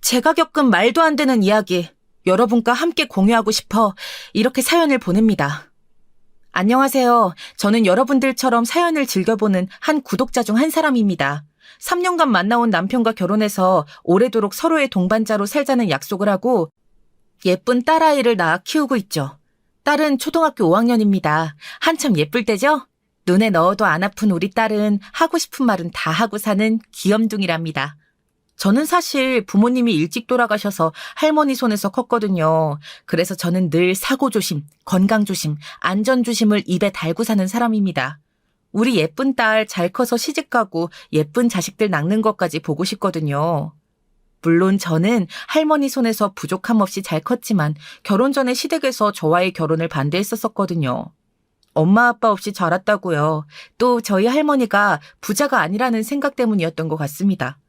제가 겪은 말도 안 되는 이야기, 여러분과 함께 공유하고 싶어 이렇게 사연을 보냅니다. 안녕하세요. 저는 여러분들처럼 사연을 즐겨보는 한 구독자 중 한 사람입니다. 3년간 만나온 남편과 결혼해서 오래도록 서로의 동반자로 살자는 약속을 하고 예쁜 딸아이를 낳아 키우고 있죠. 딸은 초등학교 5학년입니다. 한참 예쁠 때죠? 눈에 넣어도 안 아픈 우리 딸은 하고 싶은 말은 다 하고 사는 귀염둥이랍니다. 저는 사실 부모님이 일찍 돌아가셔서 할머니 손에서 컸거든요. 그래서 저는 늘 사고조심, 건강조심, 안전조심을 입에 달고 사는 사람입니다. 우리 예쁜 딸 잘 커서 시집가고 예쁜 자식들 낳는 것까지 보고 싶거든요. 물론 저는 할머니 손에서 부족함 없이 잘 컸지만 결혼 전에 시댁에서 저와의 결혼을 반대했었거든요. 엄마 아빠 없이 자랐다고요. 또 저희 할머니가 부자가 아니라는 생각 때문이었던 것 같습니다.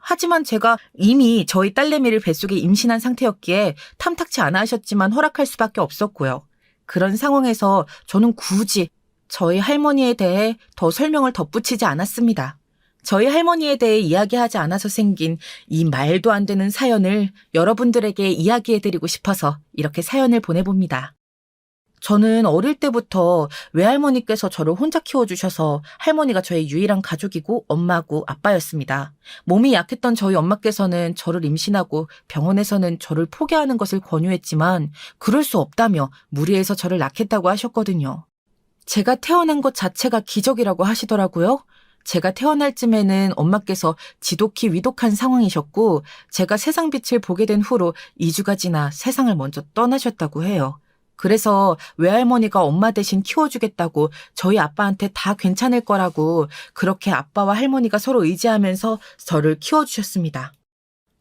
하지만 제가 이미 저희 딸내미를 뱃속에 임신한 상태였기에 탐탁치 않아 하셨지만 허락할 수밖에 없었고요. 그런 상황에서 저는 굳이 저희 할머니에 대해 더 설명을 덧붙이지 않았습니다. 저희 할머니에 대해 이야기하지 않아서 생긴 이 말도 안 되는 사연을 여러분들에게 이야기해드리고 싶어서 이렇게 사연을 보내봅니다. 저는 어릴 때부터 외할머니께서 저를 혼자 키워주셔서 할머니가 저의 유일한 가족이고 엄마고 아빠였습니다. 몸이 약했던 저희 엄마께서는 저를 임신하고 병원에서는 저를 포기하는 것을 권유했지만 그럴 수 없다며 무리해서 저를 낳겠다고 하셨거든요. 제가 태어난 것 자체가 기적이라고 하시더라고요. 제가 태어날 쯤에는 엄마께서 지독히 위독한 상황이셨고 제가 세상 빛을 보게 된 후로 2주가 지나 세상을 먼저 떠나셨다고 해요. 그래서 외할머니가 엄마 대신 키워주겠다고 저희 아빠한테 다 괜찮을 거라고 그렇게 아빠와 할머니가 서로 의지하면서 저를 키워주셨습니다.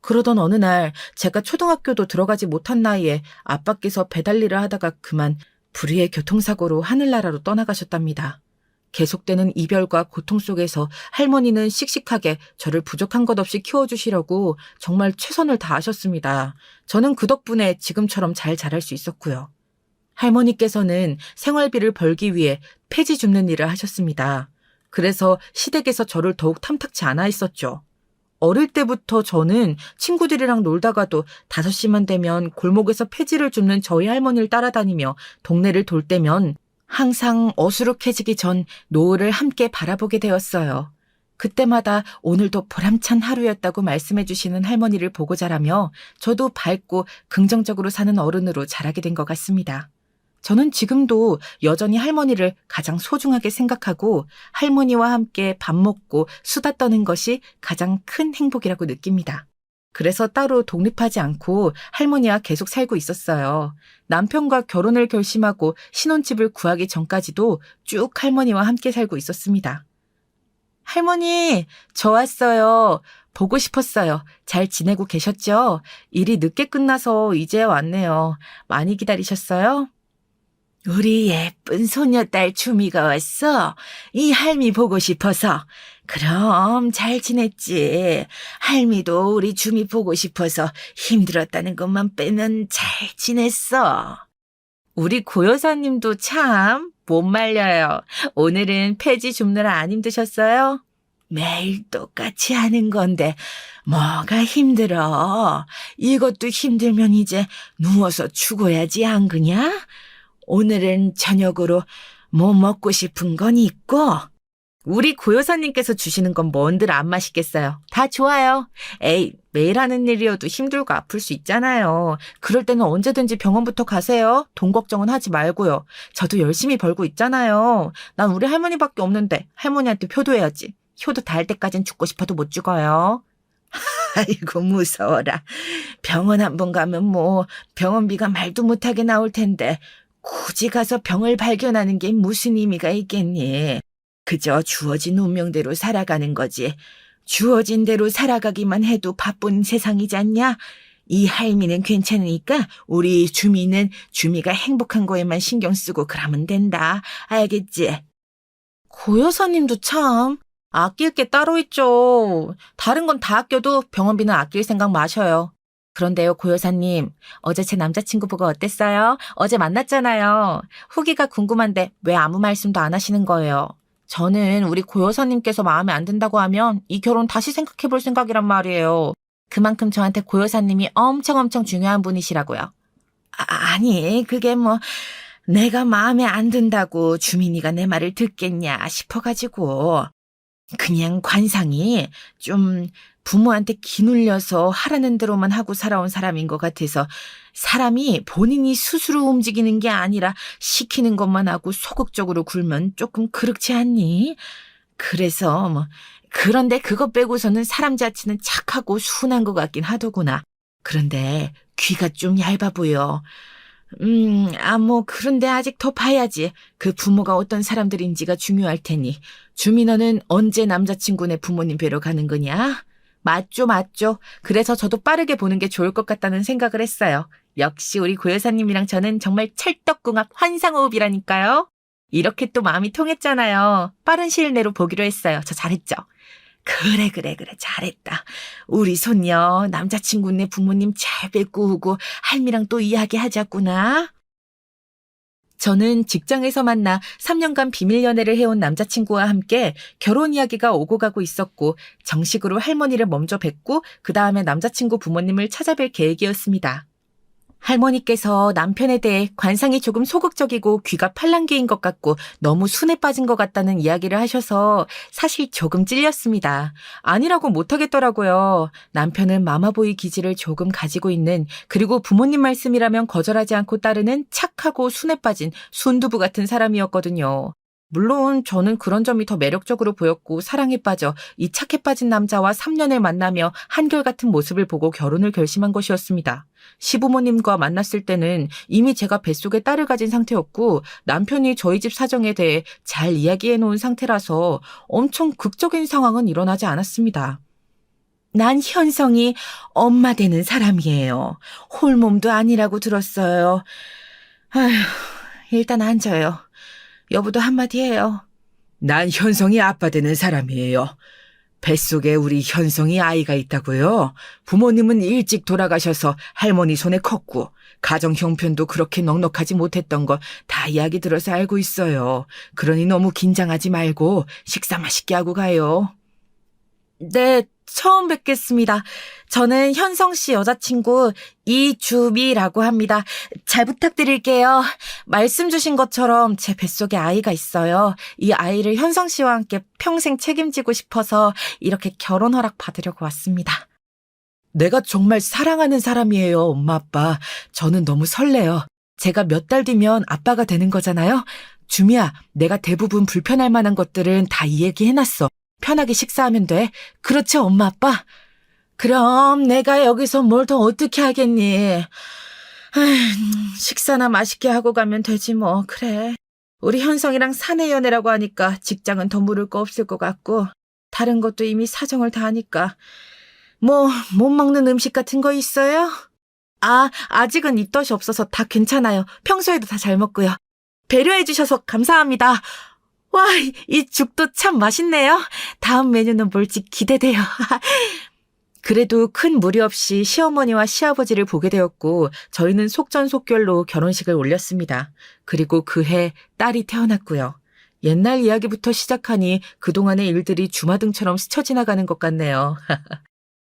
그러던 어느 날 제가 초등학교도 들어가지 못한 나이에 아빠께서 배달 일을 하다가 그만 불의의 교통사고로 하늘나라로 떠나가셨답니다. 계속되는 이별과 고통 속에서 할머니는 씩씩하게 저를 부족한 것 없이 키워주시려고 정말 최선을 다하셨습니다. 저는 그 덕분에 지금처럼 잘 자랄 수 있었고요. 할머니께서는 생활비를 벌기 위해 폐지 줍는 일을 하셨습니다. 그래서 시댁에서 저를 더욱 탐탁치 않아 했었죠. 어릴 때부터 저는 친구들이랑 놀다가도 5시만 되면 골목에서 폐지를 줍는 저희 할머니를 따라다니며 동네를 돌 때면 항상 어수룩해지기 전 노을을 함께 바라보게 되었어요. 그때마다 오늘도 보람찬 하루였다고 말씀해 주시는 할머니를 보고 자라며 저도 밝고 긍정적으로 사는 어른으로 자라게 된 것 같습니다. 저는 지금도 여전히 할머니를 가장 소중하게 생각하고 할머니와 함께 밥 먹고 수다 떠는 것이 가장 큰 행복이라고 느낍니다. 그래서 따로 독립하지 않고 할머니와 계속 살고 있었어요. 남편과 결혼을 결심하고 신혼집을 구하기 전까지도 쭉 할머니와 함께 살고 있었습니다. 할머니, 저 왔어요. 보고 싶었어요. 잘 지내고 계셨죠? 일이 늦게 끝나서 이제 왔네요. 많이 기다리셨어요? 우리 예쁜 소녀딸 주미가 왔어. 이 할미 보고 싶어서. 그럼 잘 지냈지. 할미도 우리 주미 보고 싶어서 힘들었다는 것만 빼면 잘 지냈어. 우리 고여사님도 참 못 말려요. 오늘은 폐지 줍느라 안 힘드셨어요? 매일 똑같이 하는 건데 뭐가 힘들어. 이것도 힘들면 이제 누워서 죽어야지 안 그냐? 오늘은 저녁으로 뭐 먹고 싶은 건 있고. 우리 고여사님께서 주시는 건 뭔들 안 맛있겠어요. 다 좋아요. 에이, 매일 하는 일이어도 힘들고 아플 수 있잖아요. 그럴 때는 언제든지 병원부터 가세요. 돈 걱정은 하지 말고요. 저도 열심히 벌고 있잖아요. 난 우리 할머니밖에 없는데 할머니한테 효도해야지. 효도 다 할 때까진 죽고 싶어도 못 죽어요. 아이고 무서워라. 병원 한번 가면 뭐 병원비가 말도 못하게 나올 텐데 굳이 가서 병을 발견하는 게 무슨 의미가 있겠니? 그저 주어진 운명대로 살아가는 거지. 주어진 대로 살아가기만 해도 바쁜 세상이지 않냐? 이 할미는 괜찮으니까 우리 주미는 주미가 행복한 거에만 신경 쓰고 그러면 된다. 알겠지? 고여사님도 참 아낄 게 따로 있죠. 다른 건 다 아껴도 병원비는 아낄 생각 마셔요. 그런데요, 고여사님. 어제 제 남자친구 보고 어땠어요? 어제 만났잖아요. 후기가 궁금한데 왜 아무 말씀도 안 하시는 거예요? 저는 우리 고여사님께서 마음에 안 든다고 하면 이 결혼 다시 생각해 볼 생각이란 말이에요. 그만큼 저한테 고여사님이 엄청 중요한 분이시라고요. 아니, 그게 뭐 내가 마음에 안 든다고 주민이가 내 말을 듣겠냐 싶어가지고 그냥 관상이 좀 부모한테 기눌려서 하라는 대로만 하고 살아온 사람인 것 같아서 사람이 본인이 스스로 움직이는 게 아니라 시키는 것만 하고 소극적으로 굴면 조금 그렇지 않니? 그래서 뭐 그런데 그거 빼고서는 사람 자체는 착하고 순한 것 같긴 하더구나. 그런데 귀가 좀 얇아 보여. 뭐 그런데 아직 더 봐야지. 그 부모가 어떤 사람들인지가 중요할 테니. 주민어는 언제 남자친구네 부모님 뵈러 가는 거냐? 맞죠. 그래서 저도 빠르게 보는 게 좋을 것 같다는 생각을 했어요. 역시 우리 고여사님이랑 저는 정말 찰떡궁합 환상호흡이라니까요. 이렇게 또 마음이 통했잖아요. 빠른 시일 내로 보기로 했어요. 저 잘했죠? 그래, 잘했다. 우리 손녀 남자친구네 부모님 잘 뵙고 오고 할미랑 또 이야기하자꾸나. 저는 직장에서 만나 3년간 비밀 연애를 해온 남자친구와 함께 결혼 이야기가 오고 가고 있었고 정식으로 할머니를 먼저 뵙고 그 다음에 남자친구 부모님을 찾아뵐 계획이었습니다. 할머니께서 남편에 대해 관상이 조금 소극적이고 귀가 팔랑귀인 것 같고 너무 순에 빠진 것 같다는 이야기를 하셔서 사실 조금 찔렸습니다. 아니라고 못하겠더라고요. 남편은 마마보이 기질을 조금 가지고 있는 그리고 부모님 말씀이라면 거절하지 않고 따르는 착하고 순에 빠진 순두부 같은 사람이었거든요. 물론 저는 그런 점이 더 매력적으로 보였고 사랑에 빠져 이 착해 빠진 남자와 3년을 만나며 한결같은 모습을 보고 결혼을 결심한 것이었습니다. 시부모님과 만났을 때는 이미 제가 뱃속에 딸을 가진 상태였고 남편이 저희 집 사정에 대해 잘 이야기해 놓은 상태라서 엄청 극적인 상황은 일어나지 않았습니다. 난 현성이 엄마 되는 사람이에요. 홀몸도 아니라고 들었어요. 아휴, 일단 앉아요. 여보도 한마디 해요. 난 현성이 아빠 되는 사람이에요. 뱃속에 우리 현성이 아이가 있다고요? 부모님은 일찍 돌아가셔서 할머니 손에 컸고 가정 형편도 그렇게 넉넉하지 못했던 거 다 이야기 들어서 알고 있어요. 그러니 너무 긴장하지 말고 식사 맛있게 하고 가요. 네, 처음 뵙겠습니다. 저는 현성 씨 여자친구 이주미라고 합니다. 잘 부탁드릴게요. 말씀 주신 것처럼 제 뱃속에 아이가 있어요. 이 아이를 현성 씨와 함께 평생 책임지고 싶어서 이렇게 결혼 허락 받으려고 왔습니다. 내가 정말 사랑하는 사람이에요, 엄마 아빠. 저는 너무 설레요. 제가 몇 달 뒤면 아빠가 되는 거잖아요. 주미야, 내가 대부분 불편할 만한 것들은 다 얘기해놨어. 편하게 식사하면 돼. 그렇지, 엄마, 아빠? 그럼 내가 여기서 뭘 더 어떻게 하겠니? 식사나 맛있게 하고 가면 되지 뭐. 그래. 우리 현성이랑 사내 연애라고 하니까 직장은 더 물을 거 없을 것 같고 다른 것도 이미 사정을 다 하니까 뭐 못 먹는 음식 같은 거 있어요? 아직은 입덧이 없어서 다 괜찮아요. 평소에도 다 잘 먹고요. 배려해 주셔서 감사합니다. 와, 이 죽도 참 맛있네요. 다음 메뉴는 뭘지 기대돼요. 그래도 큰 무리 없이 시어머니와 시아버지를 보게 되었고 저희는 속전속결로 결혼식을 올렸습니다. 그리고 그해 딸이 태어났고요. 옛날 이야기부터 시작하니 그동안의 일들이 주마등처럼 스쳐 지나가는 것 같네요.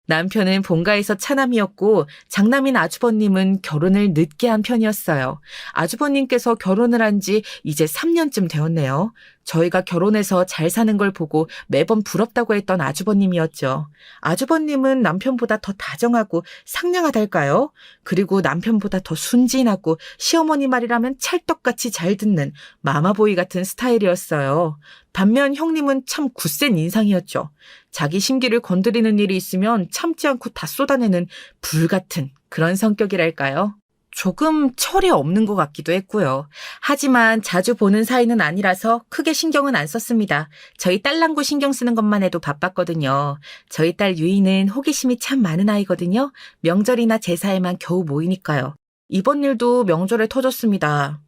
남편은 본가에서 차남이었고 장남인 아주버님은 결혼을 늦게 한 편이었어요. 아주버님께서 결혼을 한 지 이제 3년쯤 되었네요. 저희가 결혼해서 잘 사는 걸 보고 매번 부럽다고 했던 아주버님이었죠. 아주버님은 남편보다 더 다정하고 상냥하달까요? 그리고 남편보다 더 순진하고 시어머니 말이라면 찰떡같이 잘 듣는 마마보이 같은 스타일이었어요. 반면 형님은 참 굳센 인상이었죠. 자기 심기를 건드리는 일이 있으면 참지 않고 다 쏟아내는 불같은 그런 성격이랄까요? 조금 철이 없는 것 같기도 했고요. 하지만 자주 보는 사이는 아니라서 크게 신경은 안 썼습니다. 저희 딸랑구 신경 쓰는 것만 해도 바빴거든요. 저희 딸 유이는 호기심이 참 많은 아이거든요. 명절이나 제사에만 겨우 모이니까요. 이번 일도 명절에 터졌습니다.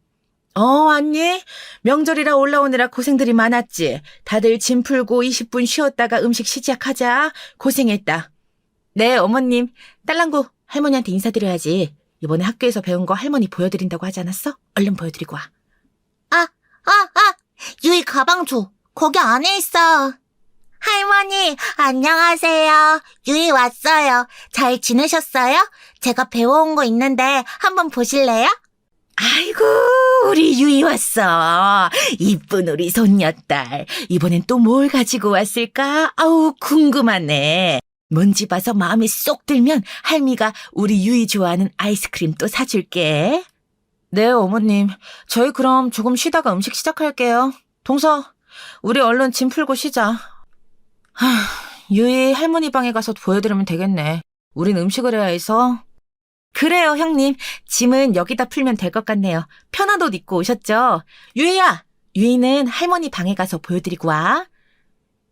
왔니? 명절이라 올라오느라 고생들이 많았지. 다들 짐 풀고 20분 쉬었다가 음식 시작하자. 고생했다. 네, 어머님. 딸랑구 할머니한테 인사드려야지. 이번에 학교에서 배운 거 할머니 보여드린다고 하지 않았어? 얼른 보여드리고 와. 유이 가방 줘. 거기 안에 있어. 할머니, 안녕하세요. 유이 왔어요. 잘 지내셨어요? 제가 배워온 거 있는데 한번 보실래요? 아이고, 우리 유이 왔어. 이쁜 우리 손녀딸. 이번엔 또 뭘 가지고 왔을까? 아우, 궁금하네. 뭔지 봐서 마음에 쏙 들면 할미가 우리 유이 좋아하는 아이스크림 또 사줄게. 네, 어머님. 저희 그럼 조금 쉬다가 음식 시작할게요. 동서, 우리 얼른 짐 풀고 쉬자. 유이 할머니 방에 가서 보여드리면 되겠네. 우린 음식을 해야 해서. 그래요, 형님. 짐은 여기다 풀면 될 것 같네요. 편한 옷 입고 오셨죠? 유이야! 유이는 할머니 방에 가서 보여드리고 와.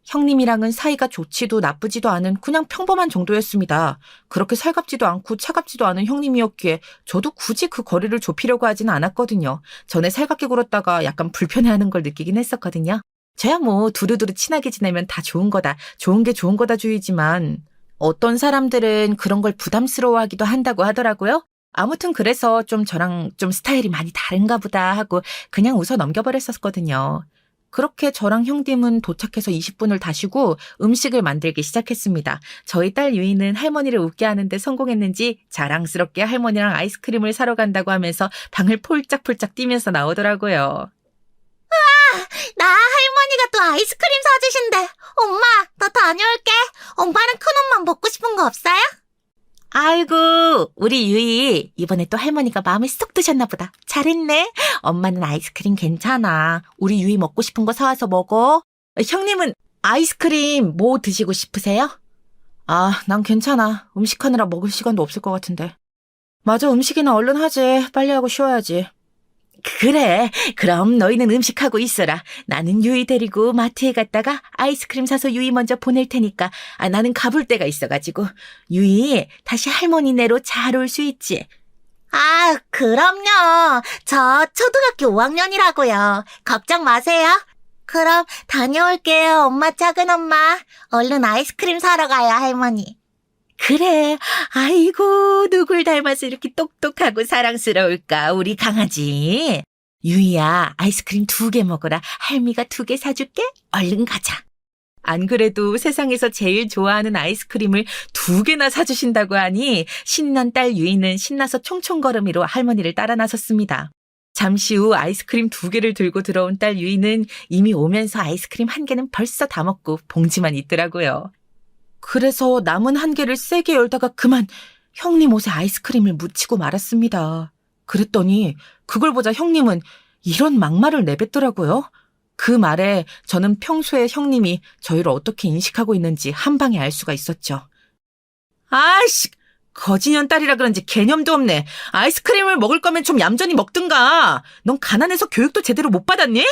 형님이랑은 사이가 좋지도 나쁘지도 않은 그냥 평범한 정도였습니다. 그렇게 살갑지도 않고 차갑지도 않은 형님이었기에 저도 굳이 그 거리를 좁히려고 하지는 않았거든요. 전에 살갑게 굴었다가 약간 불편해하는 걸 느끼긴 했었거든요. 저야 뭐 두루두루 친하게 지내면 다 좋은 거다. 좋은 게 좋은 거다 주의지만 어떤 사람들은 그런 걸 부담스러워하기도 한다고 하더라고요. 아무튼 그래서 좀 저랑 좀 스타일이 많이 다른가 보다 하고 그냥 웃어 넘겨버렸었거든요. 그렇게 저랑 형님은 도착해서 20분을 다 쉬고 음식을 만들기 시작했습니다. 저희 딸 유이는 할머니를 웃게 하는데 성공했는지 자랑스럽게 할머니랑 아이스크림을 사러 간다고 하면서 방을 폴짝폴짝 뛰면서 나오더라고요. 나 할머니가 또 아이스크림 사주신대. 엄마, 나 다녀올게. 엄마는 큰엄마 먹고 싶은 거 없어요? 아이고, 우리 유이 이번에 또 할머니가 마음에 쏙 드셨나 보다. 잘했네. 엄마는 아이스크림 괜찮아. 우리 유이 먹고 싶은 거 사와서 먹어. 형님은 아이스크림 뭐 드시고 싶으세요? 아, 난 괜찮아. 음식하느라 먹을 시간도 없을 것 같은데. 맞아, 음식이나 얼른 하지. 빨리 하고 쉬어야지. 그래, 그럼 너희는 음식하고 있어라. 나는 유이 데리고 마트에 갔다가 아이스크림 사서 유이 먼저 보낼 테니까. 나는 가볼 데가 있어가지고. 유이, 다시 할머니네로 잘 올 수 있지? 아, 그럼요. 저 초등학교 5학년이라고요. 걱정 마세요. 그럼 다녀올게요, 엄마, 작은 엄마. 얼른 아이스크림 사러 가요, 할머니. 그래, 아이고, 누굴 닮아서 이렇게 똑똑하고 사랑스러울까, 우리 강아지. 유이야, 아이스크림 2개 먹어라. 할미가 2개 사줄게. 얼른 가자. 안 그래도 세상에서 제일 좋아하는 아이스크림을 2개나 사주신다고 하니 신난 딸 유이는 신나서 총총걸음이로 할머니를 따라 나섰습니다. 잠시 후 아이스크림 2개를 들고 들어온 딸 유이는 이미 오면서 아이스크림 1개는 벌써 다 먹고 봉지만 있더라고요. 그래서 남은 1개를 세게 열다가 그만 형님 옷에 아이스크림을 묻히고 말았습니다. 그랬더니 그걸 보자 형님은 이런 막말을 내뱉더라고요. 그 말에 저는 평소에 형님이 저희를 어떻게 인식하고 있는지 한 방에 알 수가 있었죠. 아이씨, 거지년 딸이라 그런지 개념도 없네. 아이스크림을 먹을 거면 좀 얌전히 먹든가. 넌 가난해서 교육도 제대로 못 받았니?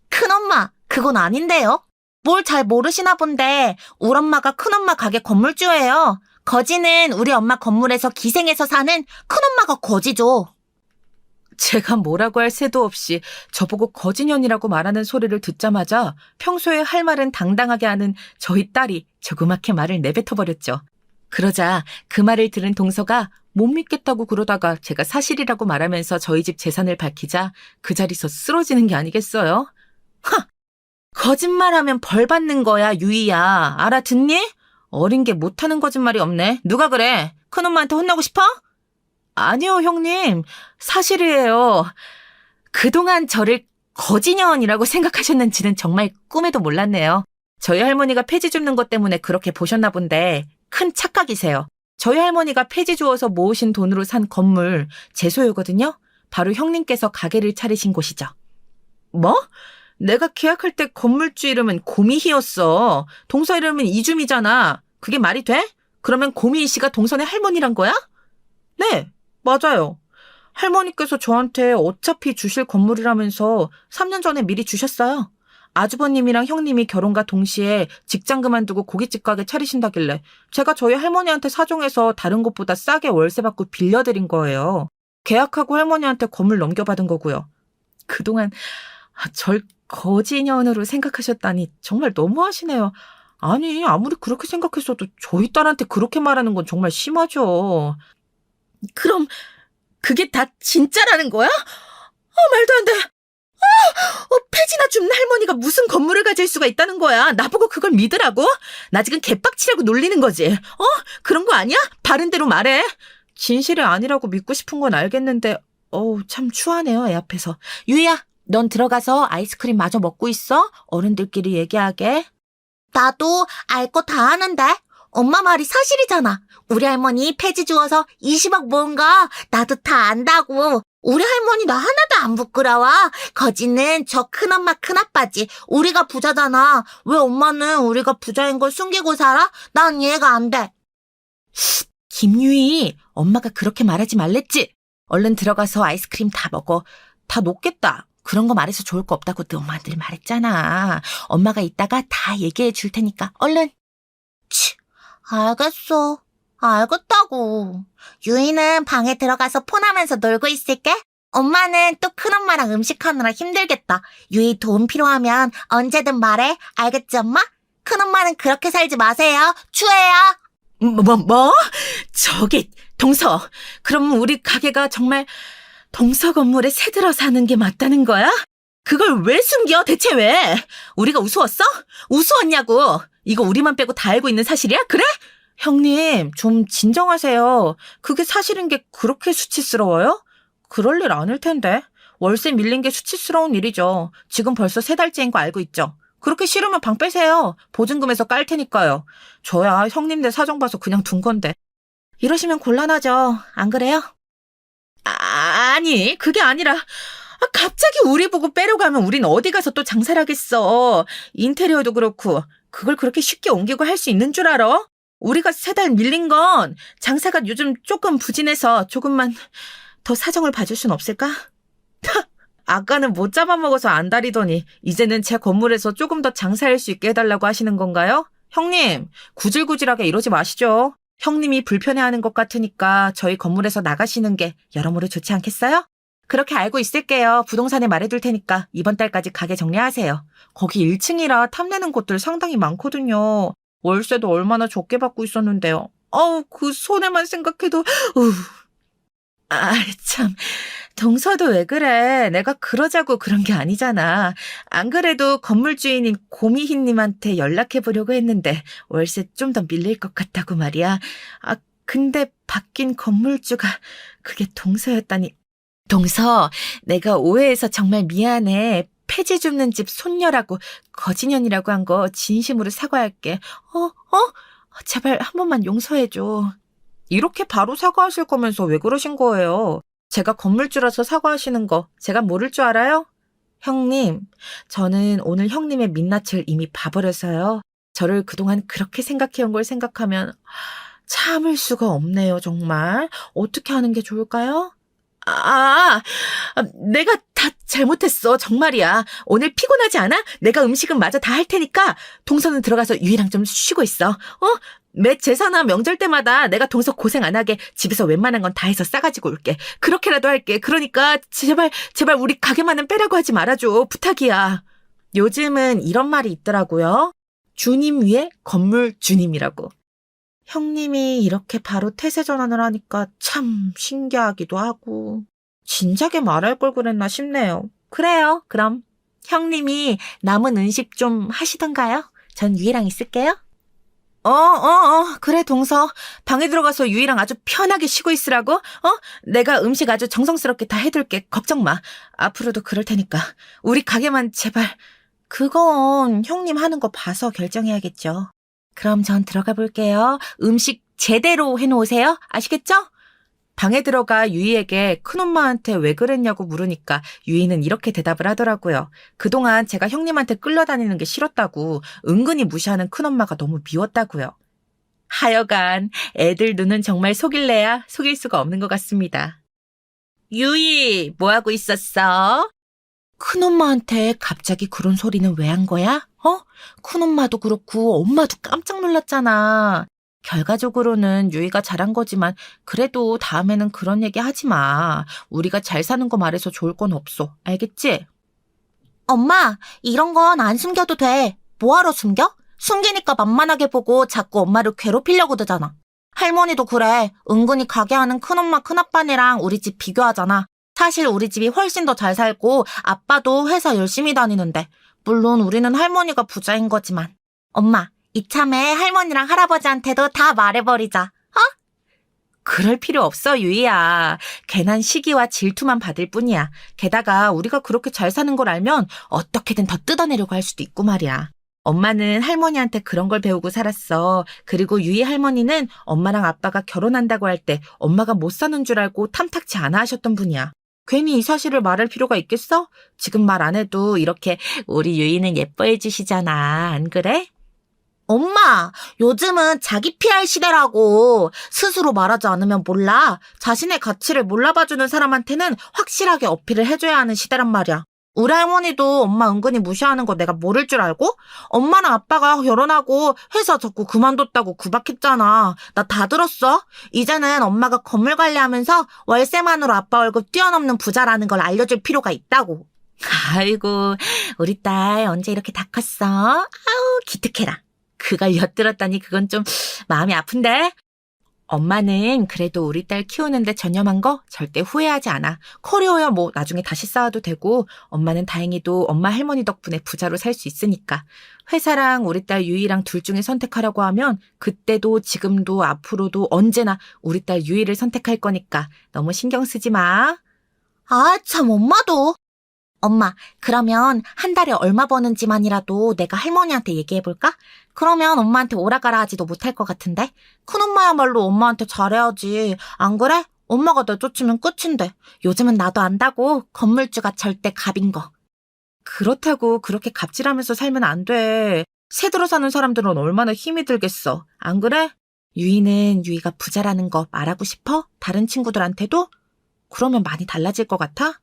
큰엄마, 그건 아닌데요? 뭘 잘 모르시나 본데 우리 엄마가 큰엄마 가게 건물주예요. 거지는 우리 엄마 건물에서 기생해서 사는 큰엄마가 거지죠. 제가 뭐라고 할 새도 없이 저보고 거지년이라고 말하는 소리를 듣자마자 평소에 할 말은 당당하게 하는 저희 딸이 조그맣게 말을 내뱉어버렸죠. 그러자 그 말을 들은 동서가 못 믿겠다고 그러다가 제가 사실이라고 말하면서 저희 집 재산을 밝히자 그 자리서 쓰러지는 게 아니겠어요? 하! 거짓말하면 벌 받는 거야, 유이야. 알아듣니? 어린 게 못하는 거짓말이 없네. 누가 그래? 큰엄마한테 혼나고 싶어? 아니요, 형님. 사실이에요. 그동안 저를 거지년이라고 생각하셨는지는 정말 꿈에도 몰랐네요. 저희 할머니가 폐지 줍는 것 때문에 그렇게 보셨나 본데 큰 착각이세요. 저희 할머니가 폐지 주어서 모으신 돈으로 산 건물 제 소유거든요. 바로 형님께서 가게를 차리신 곳이죠. 뭐? 내가 계약할 때 건물주 이름은 고미희였어. 동서 이름은 이주미잖아. 그게 말이 돼? 그러면 고미희 씨가 동선의 할머니란 거야? 네, 맞아요. 할머니께서 저한테 어차피 주실 건물이라면서 3년 전에 미리 주셨어요. 아주버님이랑 형님이 결혼과 동시에 직장 그만두고 고깃집 가게 차리신다길래 제가 저희 할머니한테 사정해서 다른 곳보다 싸게 월세 받고 빌려드린 거예요. 계약하고 할머니한테 건물 넘겨받은 거고요. 그동안 절 거지년으로 생각하셨다니 정말 너무하시네요. 아니, 아무리 그렇게 생각했어도 저희 딸한테 그렇게 말하는 건 정말 심하죠. 그럼 그게 다 진짜라는 거야? 말도 안 돼. 폐지나 줍는 할머니가 무슨 건물을 가질 수가 있다는 거야. 나보고 그걸 믿으라고? 나 지금 개빡치라고 놀리는 거지. 그런 거 아니야? 바른 대로 말해. 진실이 아니라고 믿고 싶은 건 알겠는데 참 추하네요, 애 앞에서. 유이야, 넌 들어가서 아이스크림 마저 먹고 있어. 어른들끼리 얘기하게. 나도 알 거 다 아는데. 엄마 말이 사실이잖아. 우리 할머니 폐지 주워서 20억 모은 거 나도 다 안다고. 우리 할머니 나 하나도 안 부끄러워. 거지는 저 큰엄마 큰아빠지. 우리가 부자잖아. 왜 엄마는 우리가 부자인 걸 숨기고 살아? 난 이해가 안 돼. 김유희, 엄마가 그렇게 말하지 말랬지? 얼른 들어가서 아이스크림 다 먹어. 다 녹겠다. 그런 거 말해서 좋을 거 없다고 너 엄마 늘 말했잖아. 엄마가 이따가 다 얘기해 줄 테니까 얼른. 알겠어. 알겠다고. 유이는 방에 들어가서 폰하면서 놀고 있을게. 엄마는 또 큰엄마랑 음식하느라 힘들겠다. 유이 도움 필요하면 언제든 말해. 알겠지, 엄마? 큰엄마는 그렇게 살지 마세요. 추해요. 뭐? 저기, 동서. 그럼 우리 가게가 정말 동서 건물에 새들어 사는 게 맞다는 거야? 그걸 왜 숨겨? 대체 왜? 우리가 우스웠어? 우스웠냐고. 이거 우리만 빼고 다 알고 있는 사실이야? 그래? 형님, 좀 진정하세요. 그게 사실인 게 그렇게 수치스러워요? 그럴 일 아닐 텐데. 월세 밀린 게 수치스러운 일이죠. 지금 벌써 3달째인 거 알고 있죠? 그렇게 싫으면 방 빼세요. 보증금에서 깔 테니까요. 저야 형님네 사정 봐서 그냥 둔 건데. 이러시면 곤란하죠. 안 그래요? 아니, 그게 아니라 갑자기 우리 보고 빼려고 하면 우린 어디 가서 또 장사를 하겠어. 인테리어도 그렇고 그걸 그렇게 쉽게 옮기고 할 수 있는 줄 알아? 우리가 3달 밀린 건 장사가 요즘 조금 부진해서 조금만 더 사정을 봐줄 순 없을까? 아까는 못 잡아먹어서 안달이더니 이제는 제 건물에서 조금 더 장사할 수 있게 해달라고 하시는 건가요? 형님, 구질구질하게 이러지 마시죠. 형님이 불편해하는 것 같으니까 저희 건물에서 나가시는 게 여러모로 좋지 않겠어요? 그렇게 알고 있을게요. 부동산에 말해둘 테니까 이번 달까지 가게 정리하세요. 거기 1층이라 탐내는 곳들 상당히 많거든요. 월세도 얼마나 적게 받고 있었는데요. 그 손해만 생각해도 참. 동서도 왜 그래? 내가 그러자고 그런 게 아니잖아. 안 그래도 건물주인인 고미희님한테 연락해보려고 했는데 월세 좀 더 밀릴 것 같다고 말이야. 근데 바뀐 건물주가 그게 동서였다니. 동서, 내가 오해해서 정말 미안해. 폐지 줍는 집 손녀라고 거지년이라고 한 거 진심으로 사과할게. 제발 한 번만 용서해줘. 이렇게 바로 사과하실 거면서 왜 그러신 거예요? 제가 건물주라서 사과하시는 거 제가 모를 줄 알아요? 형님, 저는 오늘 형님의 민낯을 이미 봐버려서요. 저를 그동안 그렇게 생각해온 걸 생각하면 참을 수가 없네요, 정말. 어떻게 하는 게 좋을까요? 내가 다 잘못했어, 정말이야. 오늘 피곤하지 않아? 내가 음식은 마저 다 할 테니까 동서는 들어가서 유이랑 좀 쉬고 있어. 매 제사나 명절 때마다 내가 동서 고생 안 하게 집에서 웬만한 건 다 해서 싸가지고 올게. 그렇게라도 할게. 그러니까 제발 우리 가게만은 빼라고 하지 말아줘. 부탁이야. 요즘은 이런 말이 있더라고요. 주님 위에 건물 주님이라고. 형님이 이렇게 바로 태세 전환을 하니까 참 신기하기도 하고 진작에 말할 걸 그랬나 싶네요. 그래요. 그럼 형님이 남은 음식 좀 하시던가요? 전 유이랑 있을게요. 그래, 동서. 방에 들어가서 유이랑 아주 편하게 쉬고 있으라고? 내가 음식 아주 정성스럽게 다 해둘게. 걱정 마. 앞으로도 그럴 테니까. 우리 가게만 제발. 그건 형님 하는 거 봐서 결정해야겠죠. 그럼 전 들어가 볼게요. 음식 제대로 해놓으세요. 아시겠죠? 방에 들어가 유이에게 큰엄마한테 왜 그랬냐고 물으니까 유이는 이렇게 대답을 하더라고요. 그동안 제가 형님한테 끌려다니는 게 싫었다고 은근히 무시하는 큰엄마가 너무 미웠다고요. 하여간 애들 눈은 정말 속일래야 속일 수가 없는 것 같습니다. 유이, 뭐하고 있었어? 큰엄마한테 갑자기 그런 소리는 왜 한 거야? 큰엄마도 그렇고 엄마도 깜짝 놀랐잖아. 결과적으로는 유이가 잘한 거지만 그래도 다음에는 그런 얘기 하지 마. 우리가 잘 사는 거 말해서 좋을 건 없어. 알겠지? 엄마, 이런 건 안 숨겨도 돼. 뭐하러 숨겨? 숨기니까 만만하게 보고 자꾸 엄마를 괴롭히려고 드잖아. 할머니도 그래. 은근히 가게 하는 큰엄마 큰아빠네랑 우리 집 비교하잖아. 사실 우리 집이 훨씬 더 잘 살고 아빠도 회사 열심히 다니는데 물론 우리는 할머니가 부자인 거지만 엄마, 이참에 할머니랑 할아버지한테도 다 말해버리자. 그럴 필요 없어, 유이야. 괜한 시기와 질투만 받을 뿐이야. 게다가 우리가 그렇게 잘 사는 걸 알면 어떻게든 더 뜯어내려고 할 수도 있고 말이야. 엄마는 할머니한테 그런 걸 배우고 살았어. 그리고 유이 할머니는 엄마랑 아빠가 결혼한다고 할 때 엄마가 못 사는 줄 알고 탐탁치 않아 하셨던 분이야. 괜히 이 사실을 말할 필요가 있겠어? 지금 말 안 해도 이렇게 우리 유이는 예뻐해 주시잖아. 안 그래? 엄마, 요즘은 자기 PR 시대라고. 스스로 말하지 않으면 몰라. 자신의 가치를 몰라봐주는 사람한테는 확실하게 어필을 해줘야 하는 시대란 말이야. 우리 할머니도 엄마 은근히 무시하는 거 내가 모를 줄 알고? 엄마랑 아빠가 결혼하고 회사 자꾸 그만뒀다고 구박했잖아. 나 다 들었어. 이제는 엄마가 건물 관리하면서 월세만으로 아빠 월급 뛰어넘는 부자라는 걸 알려줄 필요가 있다고. 아이고, 우리 딸 언제 이렇게 다 컸어? 아우, 기특해라. 그걸 엿들었다니 그건 좀 마음이 아픈데? 엄마는 그래도 우리 딸 키우는데 전념한 거 절대 후회하지 않아. 커리어야 뭐 나중에 다시 쌓아도 되고 엄마는 다행히도 엄마 할머니 덕분에 부자로 살 수 있으니까. 회사랑 우리 딸 유이랑 둘 중에 선택하라고 하면 그때도 지금도 앞으로도 언제나 우리 딸 유이를 선택할 거니까 너무 신경 쓰지 마. 아, 참, 엄마도. 엄마, 그러면 한 달에 얼마 버는지만이라도 내가 할머니한테 얘기해볼까? 그러면 엄마한테 오라가라 하지도 못할 것 같은데? 큰엄마야말로 엄마한테 잘해야지. 안 그래? 엄마가 내쫓으면 끝인데. 요즘은 나도 안다고. 건물주가 절대 갑인 거. 그렇다고 그렇게 갑질하면서 살면 안 돼. 새 들어 사는 사람들은 얼마나 힘이 들겠어. 안 그래? 유이는 유이가 부자라는 거 말하고 싶어? 다른 친구들한테도? 그러면 많이 달라질 것 같아?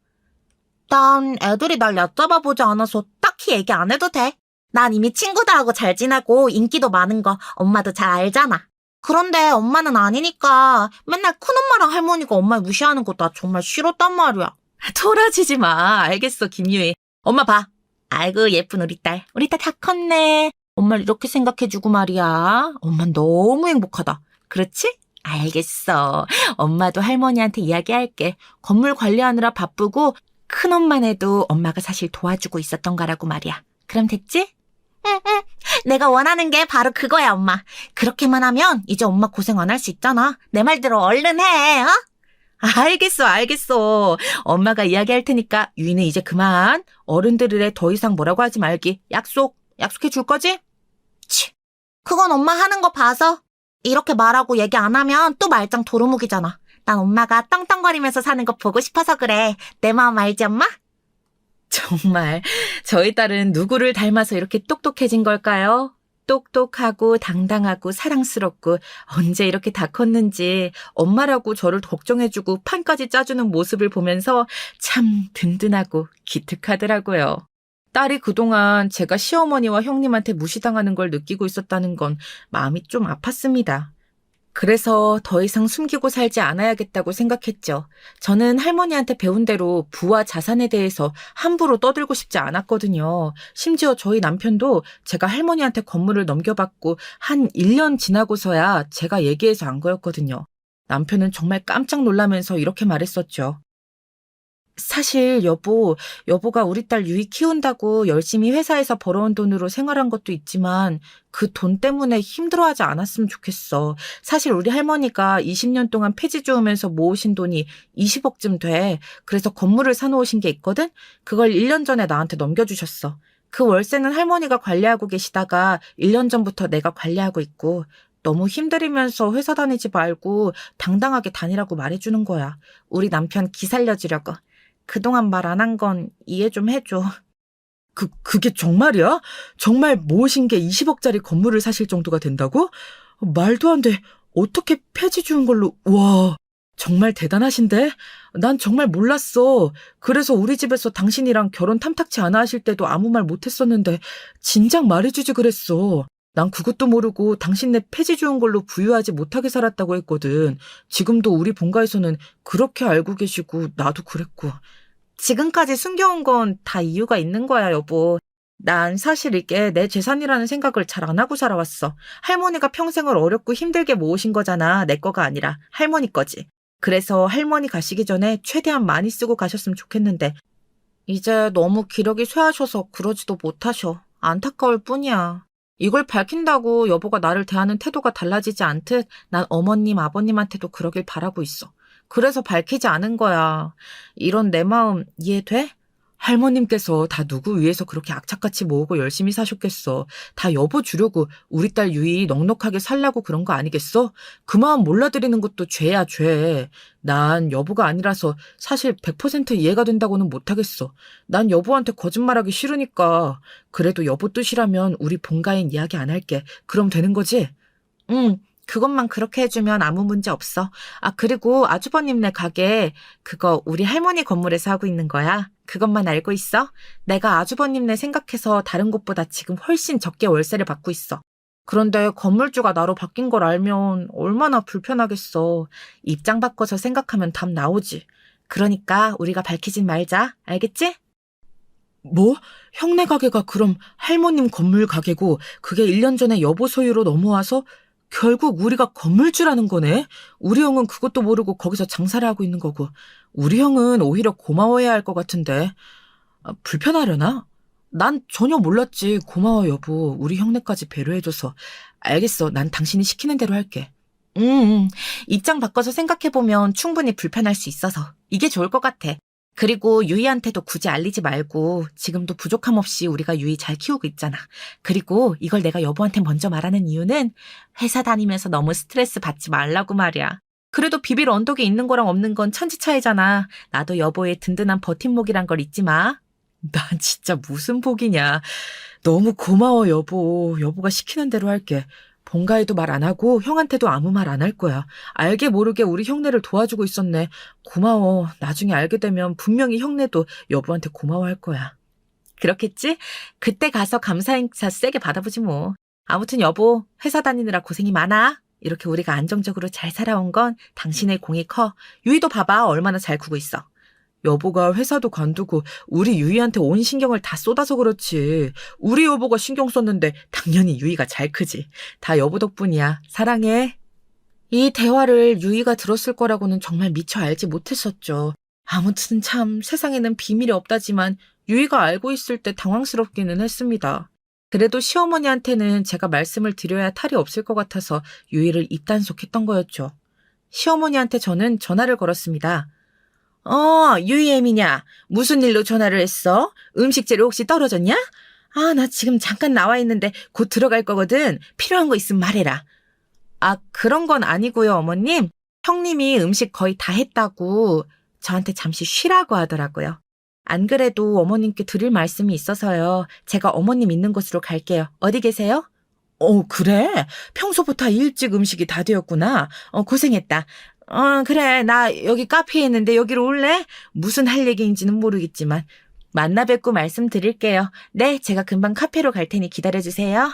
난 애들이 날 얕잡아보지 않아서 딱히 얘기 안 해도 돼. 난 이미 친구들하고 잘 지내고 인기도 많은 거 엄마도 잘 알잖아. 그런데 엄마는 아니니까 맨날 큰엄마랑 할머니가 엄마 무시하는 거 나 정말 싫었단 말이야. 토라지지 마. 알겠어, 김유희. 엄마 봐. 아이고, 예쁜 우리 딸. 우리 딸 다 컸네. 엄마를 이렇게 생각해주고 말이야. 엄만 너무 행복하다. 그렇지? 알겠어. 엄마도 할머니한테 이야기할게. 건물 관리하느라 바쁘고 큰엄만 해도 엄마가 사실 도와주고 있었던 거라고 말이야. 그럼 됐지? 응. 내가 원하는 게 바로 그거야, 엄마. 그렇게만 하면 이제 엄마 고생 안 할 수 있잖아. 내 말대로 얼른 해, 어? 알겠어. 엄마가 이야기할 테니까 유이는 이제 그만. 어른들에 더 이상 뭐라고 하지 말기. 약속해 줄 거지? 치, 그건 엄마 하는 거 봐서. 이렇게 말하고 얘기 안 하면 또 말짱 도루묵이잖아. 난 엄마가 떵떵거리면서 사는 거 보고 싶어서 그래. 내 마음 알지, 엄마? 정말 저희 딸은 누구를 닮아서 이렇게 똑똑해진 걸까요? 똑똑하고 당당하고 사랑스럽고 언제 이렇게 다 컸는지 엄마라고 저를 걱정해주고 판까지 짜주는 모습을 보면서 참 든든하고 기특하더라고요. 딸이 그동안 제가 시어머니와 형님한테 무시당하는 걸 느끼고 있었다는 건 마음이 좀 아팠습니다. 그래서 더 이상 숨기고 살지 않아야겠다고 생각했죠. 저는 할머니한테 배운 대로 부와 자산에 대해서 함부로 떠들고 싶지 않았거든요. 심지어 저희 남편도 제가 할머니한테 건물을 넘겨받고 한 1년 지나고서야 제가 얘기해서 안 거였거든요. 남편은 정말 깜짝 놀라면서 이렇게 말했었죠. 사실 여보가 우리 딸 유이 키운다고 열심히 회사에서 벌어온 돈으로 생활한 것도 있지만 그 돈 때문에 힘들어하지 않았으면 좋겠어. 사실 우리 할머니가 20년 동안 폐지 주우면서 모으신 돈이 20억쯤 돼. 그래서 건물을 사놓으신 게 있거든? 그걸 1년 전에 나한테 넘겨주셨어. 그 월세는 할머니가 관리하고 계시다가 1년 전부터 내가 관리하고 있고 너무 힘들이면서 회사 다니지 말고 당당하게 다니라고 말해주는 거야. 우리 남편 기 살려주려고. 그동안 말 안 한 건 이해 좀 해줘. 그게 정말이야? 정말 모으신 게 20억짜리 건물을 사실 정도가 된다고? 말도 안 돼. 어떻게 폐지 주운 걸로, 와, 정말 대단하신데? 난 정말 몰랐어. 그래서 우리 집에서 당신이랑 결혼 탐탁치 않아 하실 때도 아무 말 못했었는데, 진작 말해주지 그랬어. 난 그것도 모르고 당신네 폐지 주운 걸로 부유하지 못하게 살았다고 했거든. 지금도 우리 본가에서는 그렇게 알고 계시고 나도 그랬고. 지금까지 숨겨온 건 다 이유가 있는 거야, 여보. 난 사실 이게 내 재산이라는 생각을 잘 안 하고 살아왔어. 할머니가 평생을 어렵고 힘들게 모으신 거잖아. 내 거가 아니라 할머니 거지. 그래서 할머니 가시기 전에 최대한 많이 쓰고 가셨으면 좋겠는데 이제 너무 기력이 쇠하셔서 그러지도 못하셔. 안타까울 뿐이야. 이걸 밝힌다고 여보가 나를 대하는 태도가 달라지지 않듯 난 어머님, 아버님한테도 그러길 바라고 있어. 그래서 밝히지 않은 거야. 이런 내 마음 이해돼? 할머님께서 다 누구 위해서 그렇게 악착같이 모으고 열심히 사셨겠어. 다 여보 주려고 우리 딸 유이 넉넉하게 살라고 그런 거 아니겠어? 그 마음 몰라드리는 것도 죄야, 죄. 난 여보가 아니라서 사실 100% 이해가 된다고는 못하겠어. 난 여보한테 거짓말하기 싫으니까. 그래도 여보 뜻이라면 우리 본가엔 이야기 안 할게. 그럼 되는 거지? 응. 그것만 그렇게 해주면 아무 문제 없어. 아, 그리고 아주버님네 가게 그거 우리 할머니 건물에서 하고 있는 거야. 그것만 알고 있어. 내가 아주버님네 생각해서 다른 곳보다 지금 훨씬 적게 월세를 받고 있어. 그런데 건물주가 나로 바뀐 걸 알면 얼마나 불편하겠어. 입장 바꿔서 생각하면 답 나오지. 그러니까 우리가 밝히진 말자. 알겠지? 뭐? 형네 가게가 그럼 할머님 건물 가게고 그게 1년 전에 여보 소유로 넘어와서 결국 우리가 건물주라는 거네? 우리 형은 그것도 모르고 거기서 장사를 하고 있는 거고 우리 형은 오히려 고마워해야 할 것 같은데 불편하려나? 난 전혀 몰랐지. 고마워 여보. 우리 형네까지 배려해줘서. 알겠어. 난 당신이 시키는 대로 할게. 입장 바꿔서 생각해보면 충분히 불편할 수 있어서 이게 좋을 것 같아. 그리고 유이한테도 굳이 알리지 말고 지금도 부족함 없이 우리가 유이 잘 키우고 있잖아. 그리고 이걸 내가 여보한테 먼저 말하는 이유는 회사 다니면서 너무 스트레스 받지 말라고 말이야. 그래도 비빌 언덕에 있는 거랑 없는 건 천지 차이잖아. 나도 여보의 든든한 버팀목이란 걸 잊지 마. 난 진짜 무슨 복이냐. 너무 고마워 여보. 여보가 시키는 대로 할게. 본가에도 말 안 하고 형한테도 아무 말 안 할 거야. 알게 모르게 우리 형네를 도와주고 있었네. 고마워. 나중에 알게 되면 분명히 형네도 여보한테 고마워할 거야. 그렇겠지? 그때 가서 감사 인사 세게 받아보지 뭐. 아무튼 여보, 회사 다니느라 고생이 많아. 이렇게 우리가 안정적으로 잘 살아온 건 당신의 공이 커. 유이도 봐봐. 얼마나 잘 크고 있어. 여보가 회사도 관두고 우리 유이한테 온 신경을 다 쏟아서 그렇지. 우리 여보가 신경 썼는데 당연히 유이가 잘 크지. 다 여보 덕분이야. 사랑해. 이 대화를 유이가 들었을 거라고는 정말 미처 알지 못했었죠. 아무튼 참 세상에는 비밀이 없다지만 유이가 알고 있을 때 당황스럽기는 했습니다. 그래도 시어머니한테는 제가 말씀을 드려야 탈이 없을 것 같아서 유이를 입단속했던 거였죠. 시어머니한테 저는 전화를 걸었습니다. 유이엠이냐? 무슨 일로 전화를 했어? 음식 재료 혹시 떨어졌냐? 아, 나 지금 잠깐 나와 있는데 곧 들어갈 거거든. 필요한 거 있으면 말해라. 아, 그런 건 아니고요, 어머님. 형님이 음식 거의 다 했다고 저한테 잠시 쉬라고 하더라고요. 안 그래도 어머님께 드릴 말씀이 있어서요. 제가 어머님 있는 곳으로 갈게요. 어디 계세요? 그래? 평소보다 일찍 음식이 다 되었구나. 고생했다. 그래. 나 여기 카페에 있는데 여기로 올래? 무슨 할 얘기인지는 모르겠지만 만나 뵙고 말씀드릴게요. 네, 제가 금방 카페로 갈 테니 기다려주세요.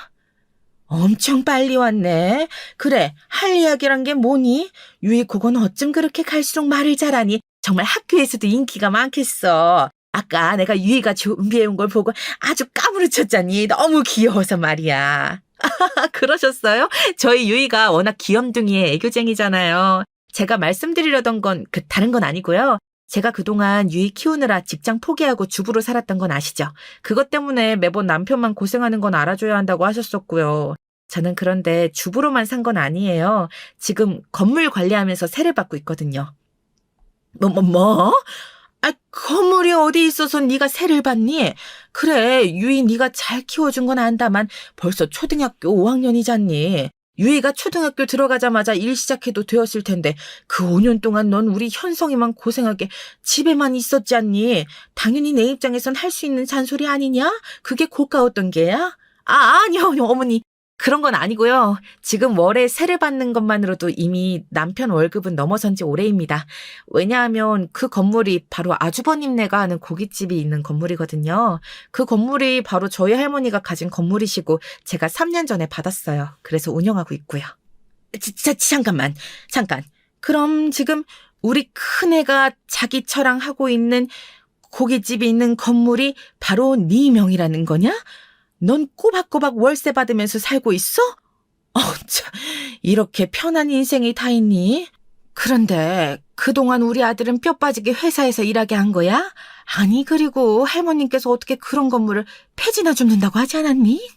엄청 빨리 왔네. 그래, 할 이야기란 게 뭐니? 유이 그건 어쩜 그렇게 갈수록 말을 잘하니? 정말 학교에서도 인기가 많겠어. 아까 내가 유이가 준비해온 걸 보고 아주 까무러쳤잖니. 너무 귀여워서 말이야. 그러셨어요? 저희 유이가 워낙 귀염둥이의 애교쟁이잖아요. 제가 말씀드리려던 건 다른 건 아니고요. 제가 그동안 유이 키우느라 직장 포기하고 주부로 살았던 건 아시죠? 그것 때문에 매번 남편만 고생하는 건 알아줘야 한다고 하셨었고요. 저는 그런데 주부로만 산 건 아니에요. 지금 건물 관리하면서 세를 받고 있거든요. 뭐? 건물이 어디 있어서 네가 세를 받니? 그래, 유이 네가 잘 키워준 건 안다만 벌써 초등학교 5학년이잖니. 유이가 초등학교 들어가자마자 일 시작해도 되었을 텐데 그 5년 동안 넌 우리 현성이만 고생하게 집에만 있었지 않니? 당연히 내 입장에선 할 수 있는 잔소리 아니냐? 그게 고가웠던 게야? 아니요, 어머니. 그런 건 아니고요. 지금 월에 세를 받는 것만으로도 이미 남편 월급은 넘어선 지 오래입니다. 왜냐하면 그 건물이 바로 아주버님네가 하는 고깃집이 있는 건물이거든요. 그 건물이 바로 저희 할머니가 가진 건물이시고 제가 3년 전에 받았어요. 그래서 운영하고 있고요. 잠깐. 그럼 지금 우리 큰애가 자기 처랑 하고 있는 고깃집이 있는 건물이 바로 네 명이라는 거냐? 넌 꼬박꼬박 월세 받으면서 살고 있어? 참, 이렇게 편한 인생이 다 있니? 그런데 그동안 우리 아들은 뼈 빠지게 회사에서 일하게 한 거야? 아니, 그리고 할머님께서 어떻게 그런 건물을 폐지나 줍는다고 하지 않았니?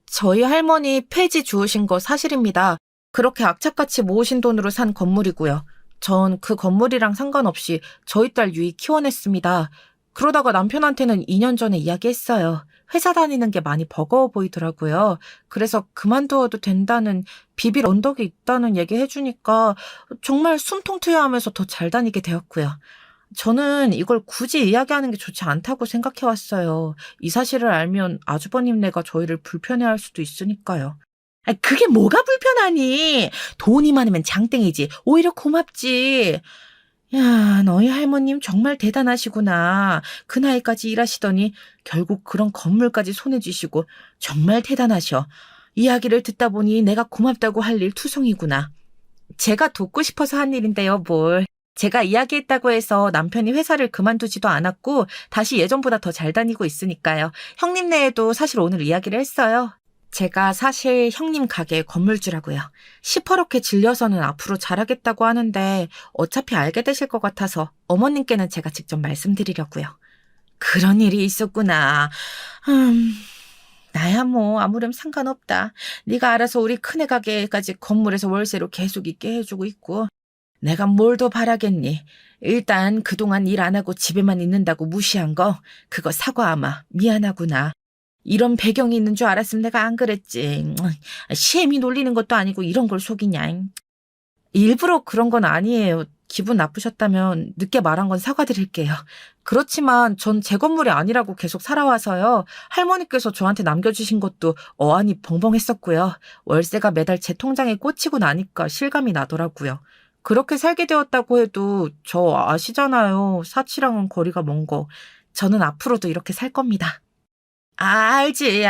저희 할머니 폐지 주우신 거 사실입니다. 그렇게 악착같이 모으신 돈으로 산 건물이고요. 전 그 건물이랑 상관없이 저희 딸 유이 키워냈습니다. 그러다가 남편한테는 2년 전에 이야기했어요. 회사 다니는 게 많이 버거워 보이더라고요. 그래서 그만두어도 된다는 비빌 언덕이 있다는 얘기 해주니까 정말 숨통 트여하면서 더 잘 다니게 되었고요. 저는 이걸 굳이 이야기하는 게 좋지 않다고 생각해왔어요. 이 사실을 알면 아주버님네가 저희를 불편해할 수도 있으니까요. 그게 뭐가 불편하니? 돈이 많으면 장땡이지. 오히려 고맙지. 야, 너희 할머님 정말 대단하시구나. 그 나이까지 일하시더니 결국 그런 건물까지 손에 쥐시고 정말 대단하셔. 이야기를 듣다 보니 내가 고맙다고 할 일 투성이구나. 제가 돕고 싶어서 한 일인데요, 뭘. 제가 이야기했다고 해서 남편이 회사를 그만두지도 않았고 다시 예전보다 더 잘 다니고 있으니까요. 형님네에도 사실 오늘 이야기를 했어요. 제가 사실 형님 가게 건물주라고요. 시퍼렇게 질려서는 앞으로 잘하겠다고 하는데 어차피 알게 되실 것 같아서 어머님께는 제가 직접 말씀드리려고요. 그런 일이 있었구나. 나야 뭐 아무렴 상관없다. 네가 알아서 우리 큰애 가게까지 건물에서 월세로 계속 있게 해주고 있고 내가 뭘 더 바라겠니? 일단 그동안 일 안 하고 집에만 있는다고 무시한 거 그거 사과하마. 미안하구나. 이런 배경이 있는 줄 알았으면 내가 안 그랬지. 시애미 놀리는 것도 아니고 이런 걸 속이냐. 일부러 그런 건 아니에요. 기분 나쁘셨다면 늦게 말한 건 사과드릴게요. 그렇지만 전 제 건물이 아니라고 계속 살아와서요. 할머니께서 저한테 남겨주신 것도 어안이 벙벙했었고요. 월세가 매달 제 통장에 꽂히고 나니까 실감이 나더라고요. 그렇게 살게 되었다고 해도 저 아시잖아요. 사치랑은 거리가 먼 거. 저는 앞으로도 이렇게 살 겁니다. 알지.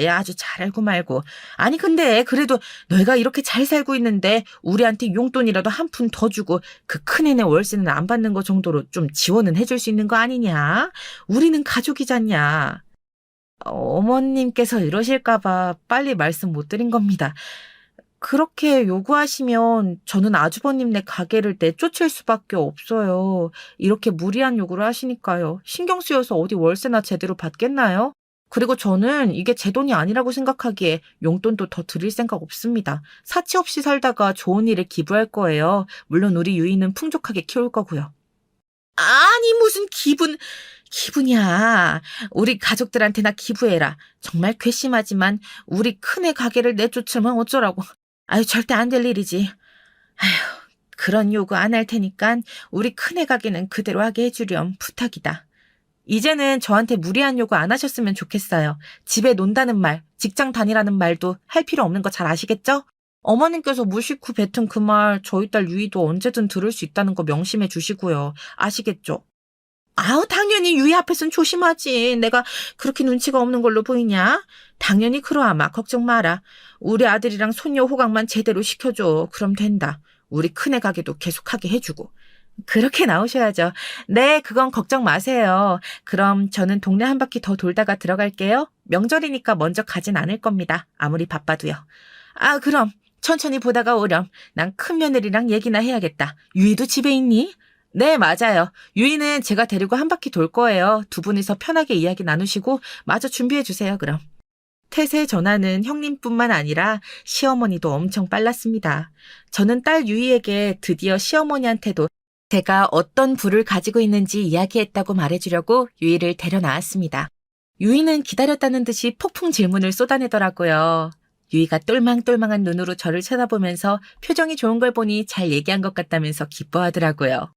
아주 잘 알고 말고. 아니 근데 그래도 너희가 이렇게 잘 살고 있는데 우리한테 용돈이라도 한 푼 더 주고 그 큰애네 월세는 안 받는 거 정도로 좀 지원은 해줄 수 있는 거 아니냐? 우리는 가족이잖냐. 어머님께서 이러실까 봐 빨리 말씀 못 드린 겁니다. 그렇게 요구하시면 저는 아주버님네 가게를 내쫓을 수밖에 없어요. 이렇게 무리한 요구를 하시니까요. 신경 쓰여서 어디 월세나 제대로 받겠나요? 그리고 저는 이게 제 돈이 아니라고 생각하기에 용돈도 더 드릴 생각 없습니다. 사치 없이 살다가 좋은 일에 기부할 거예요. 물론 우리 유이는 풍족하게 키울 거고요. 아니 무슨 기분이야. 우리 가족들한테나 기부해라. 정말 괘씸하지만 우리 큰애 가게를 내쫓으면 어쩌라고. 아유 절대 안 될 일이지. 아휴 그런 요구 안 할 테니까 우리 큰애 가게는 그대로 하게 해주렴. 부탁이다. 이제는 저한테 무리한 요구 안 하셨으면 좋겠어요. 집에 논다는 말, 직장 다니라는 말도 할 필요 없는 거 잘 아시겠죠? 어머님께서 무식후 뱉은 그 말 저희 딸 유이도 언제든 들을 수 있다는 거 명심해 주시고요. 아시겠죠? 아우 당연히 유이 앞에선 조심하지. 내가 그렇게 눈치가 없는 걸로 보이냐? 당연히 그러하마. 걱정 마라. 우리 아들이랑 손녀 호강만 제대로 시켜줘. 그럼 된다. 우리 큰애 가게도 계속하게 해주고. 그렇게 나오셔야죠. 네, 그건 걱정 마세요. 그럼 저는 동네 한 바퀴 더 돌다가 들어갈게요. 명절이니까 먼저 가진 않을 겁니다. 아무리 바빠도요. 아, 그럼 천천히 보다가 오렴. 난 큰 며느리랑 얘기나 해야겠다. 유이도 집에 있니? 네, 맞아요. 유이는 제가 데리고 한 바퀴 돌 거예요. 두 분이서 편하게 이야기 나누시고 마저 준비해 주세요, 그럼. 태세 전화는 형님뿐만 아니라 시어머니도 엄청 빨랐습니다. 저는 딸 유이에게 드디어 시어머니한테도 제가 어떤 부를 가지고 있는지 이야기했다고 말해주려고 유이를 데려나왔습니다. 유이는 기다렸다는 듯이 폭풍 질문을 쏟아내더라고요. 유이가 똘망똘망한 눈으로 저를 쳐다보면서 표정이 좋은 걸 보니 잘 얘기한 것 같다면서 기뻐하더라고요.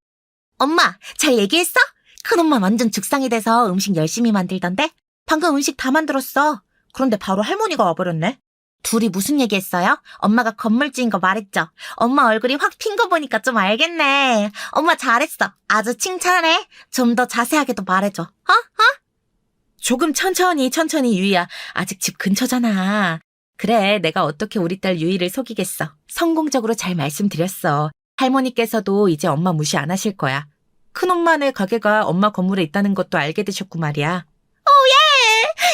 엄마, 잘 얘기했어? 큰엄마 완전 죽상이 돼서 음식 열심히 만들던데? 방금 음식 다 만들었어. 그런데 바로 할머니가 와버렸네. 둘이 무슨 얘기했어요? 엄마가 건물주인 거 말했죠? 엄마 얼굴이 확 핀 거 보니까 좀 알겠네. 엄마 잘했어. 아주 칭찬해. 좀 더 자세하게도 말해줘. 조금 천천히 유이야. 아직 집 근처잖아. 그래, 내가 어떻게 우리 딸 유이를 속이겠어. 성공적으로 잘 말씀드렸어. 할머니께서도 이제 엄마 무시 안 하실 거야. 큰엄마네 가게가 엄마 건물에 있다는 것도 알게 되셨고 말이야.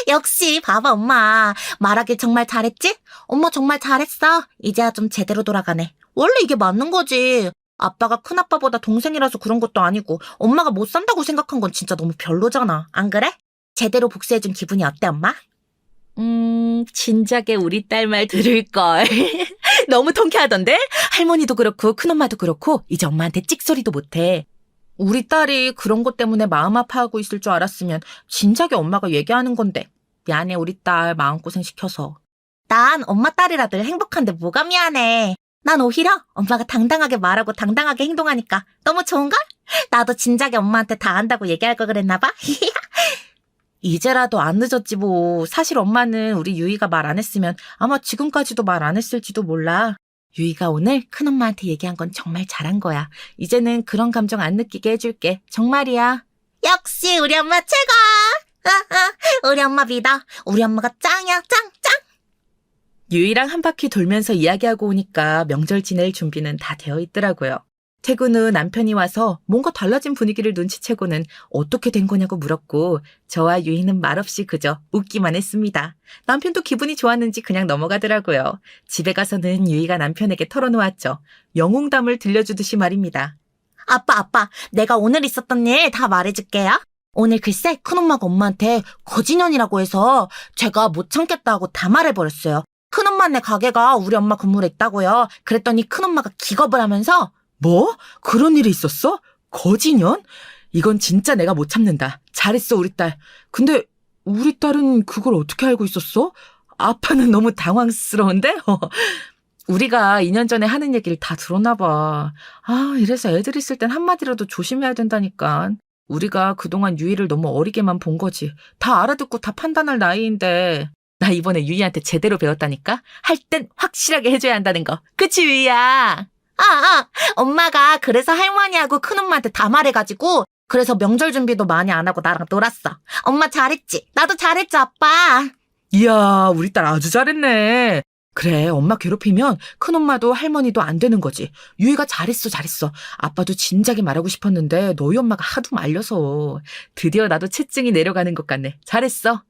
역시 봐봐 엄마. 말하길 정말 잘했지? 엄마 정말 잘했어. 이제야 좀 제대로 돌아가네. 원래 이게 맞는 거지. 아빠가 큰아빠보다 동생이라서 그런 것도 아니고 엄마가 못 산다고 생각한 건 진짜 너무 별로잖아. 안 그래? 제대로 복수해준 기분이 어때, 엄마? 진작에 우리 딸 말 들을걸. 너무 통쾌하던데? 할머니도 그렇고 큰엄마도 그렇고 이제 엄마한테 찍소리도 못해. 우리 딸이 그런 것 때문에 마음 아파하고 있을 줄 알았으면 진작에 엄마가 얘기하는 건데. 미안해, 우리 딸 마음고생 시켜서. 난 엄마 딸이라 늘 행복한데 뭐가 미안해. 난 오히려 엄마가 당당하게 말하고 당당하게 행동하니까 너무 좋은걸? 나도 진작에 엄마한테 다 안다고 얘기할 걸 그랬나 봐. 이제라도 안 늦었지 뭐. 사실 엄마는 우리 유이가 말 안 했으면 아마 지금까지도 말 안 했을지도 몰라. 유이가 오늘 큰엄마한테 얘기한 건 정말 잘한 거야. 이제는 그런 감정 안 느끼게 해줄게. 정말이야. 역시 우리 엄마 최고! 우리 엄마 믿어. 우리 엄마가 짱이야, 짱! 유이랑 한 바퀴 돌면서 이야기하고 오니까 명절 지낼 준비는 다 되어 있더라고요. 퇴근 후 남편이 와서 뭔가 달라진 분위기를 눈치채고는 어떻게 된 거냐고 물었고 저와 유이는 말없이 그저 웃기만 했습니다. 남편도 기분이 좋았는지 그냥 넘어가더라고요. 집에 가서는 유이가 남편에게 털어놓았죠. 영웅담을 들려주듯이 말입니다. 아빠, 내가 오늘 있었던 일 다 말해줄게요. 오늘 글쎄 큰엄마가 엄마한테 거지년이라고 해서 제가 못 참겠다 하고 다 말해버렸어요. 큰엄마네 가게가 우리 엄마 건물에 있다고요. 그랬더니 큰엄마가 기겁을 하면서 뭐? 그런 일이 있었어? 거지년? 이건 진짜 내가 못 참는다. 잘했어, 우리 딸. 근데 우리 딸은 그걸 어떻게 알고 있었어? 아빠는 너무 당황스러운데? 우리가 2년 전에 하는 얘기를 다 들었나 봐. 아, 이래서 애들 있을 땐 한마디라도 조심해야 된다니까. 우리가 그동안 유이를 너무 어리게만 본 거지. 다 알아듣고 다 판단할 나이인데. 나 이번에 유이한테 제대로 배웠다니까? 할 땐 확실하게 해줘야 한다는 거. 그치, 유이야? 엄마가 그래서 할머니하고 큰엄마한테 다 말해가지고 그래서 명절 준비도 많이 안 하고 나랑 놀았어. 엄마 잘했지? 나도 잘했지, 아빠? 이야, 우리 딸 아주 잘했네. 그래, 엄마 괴롭히면 큰엄마도 할머니도 안 되는 거지. 유이가 잘했어. 아빠도 진작에 말하고 싶었는데 너희 엄마가 하도 말려서. 드디어 나도 채증이 내려가는 것 같네. 잘했어.